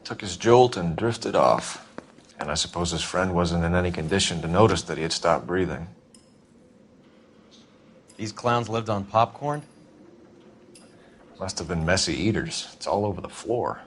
Took his jolt and drifted off. And I suppose his friend wasn't in any condition to notice that he had stopped breathing. These clowns lived on popcorn? Must have been messy eaters. It's all over the floor.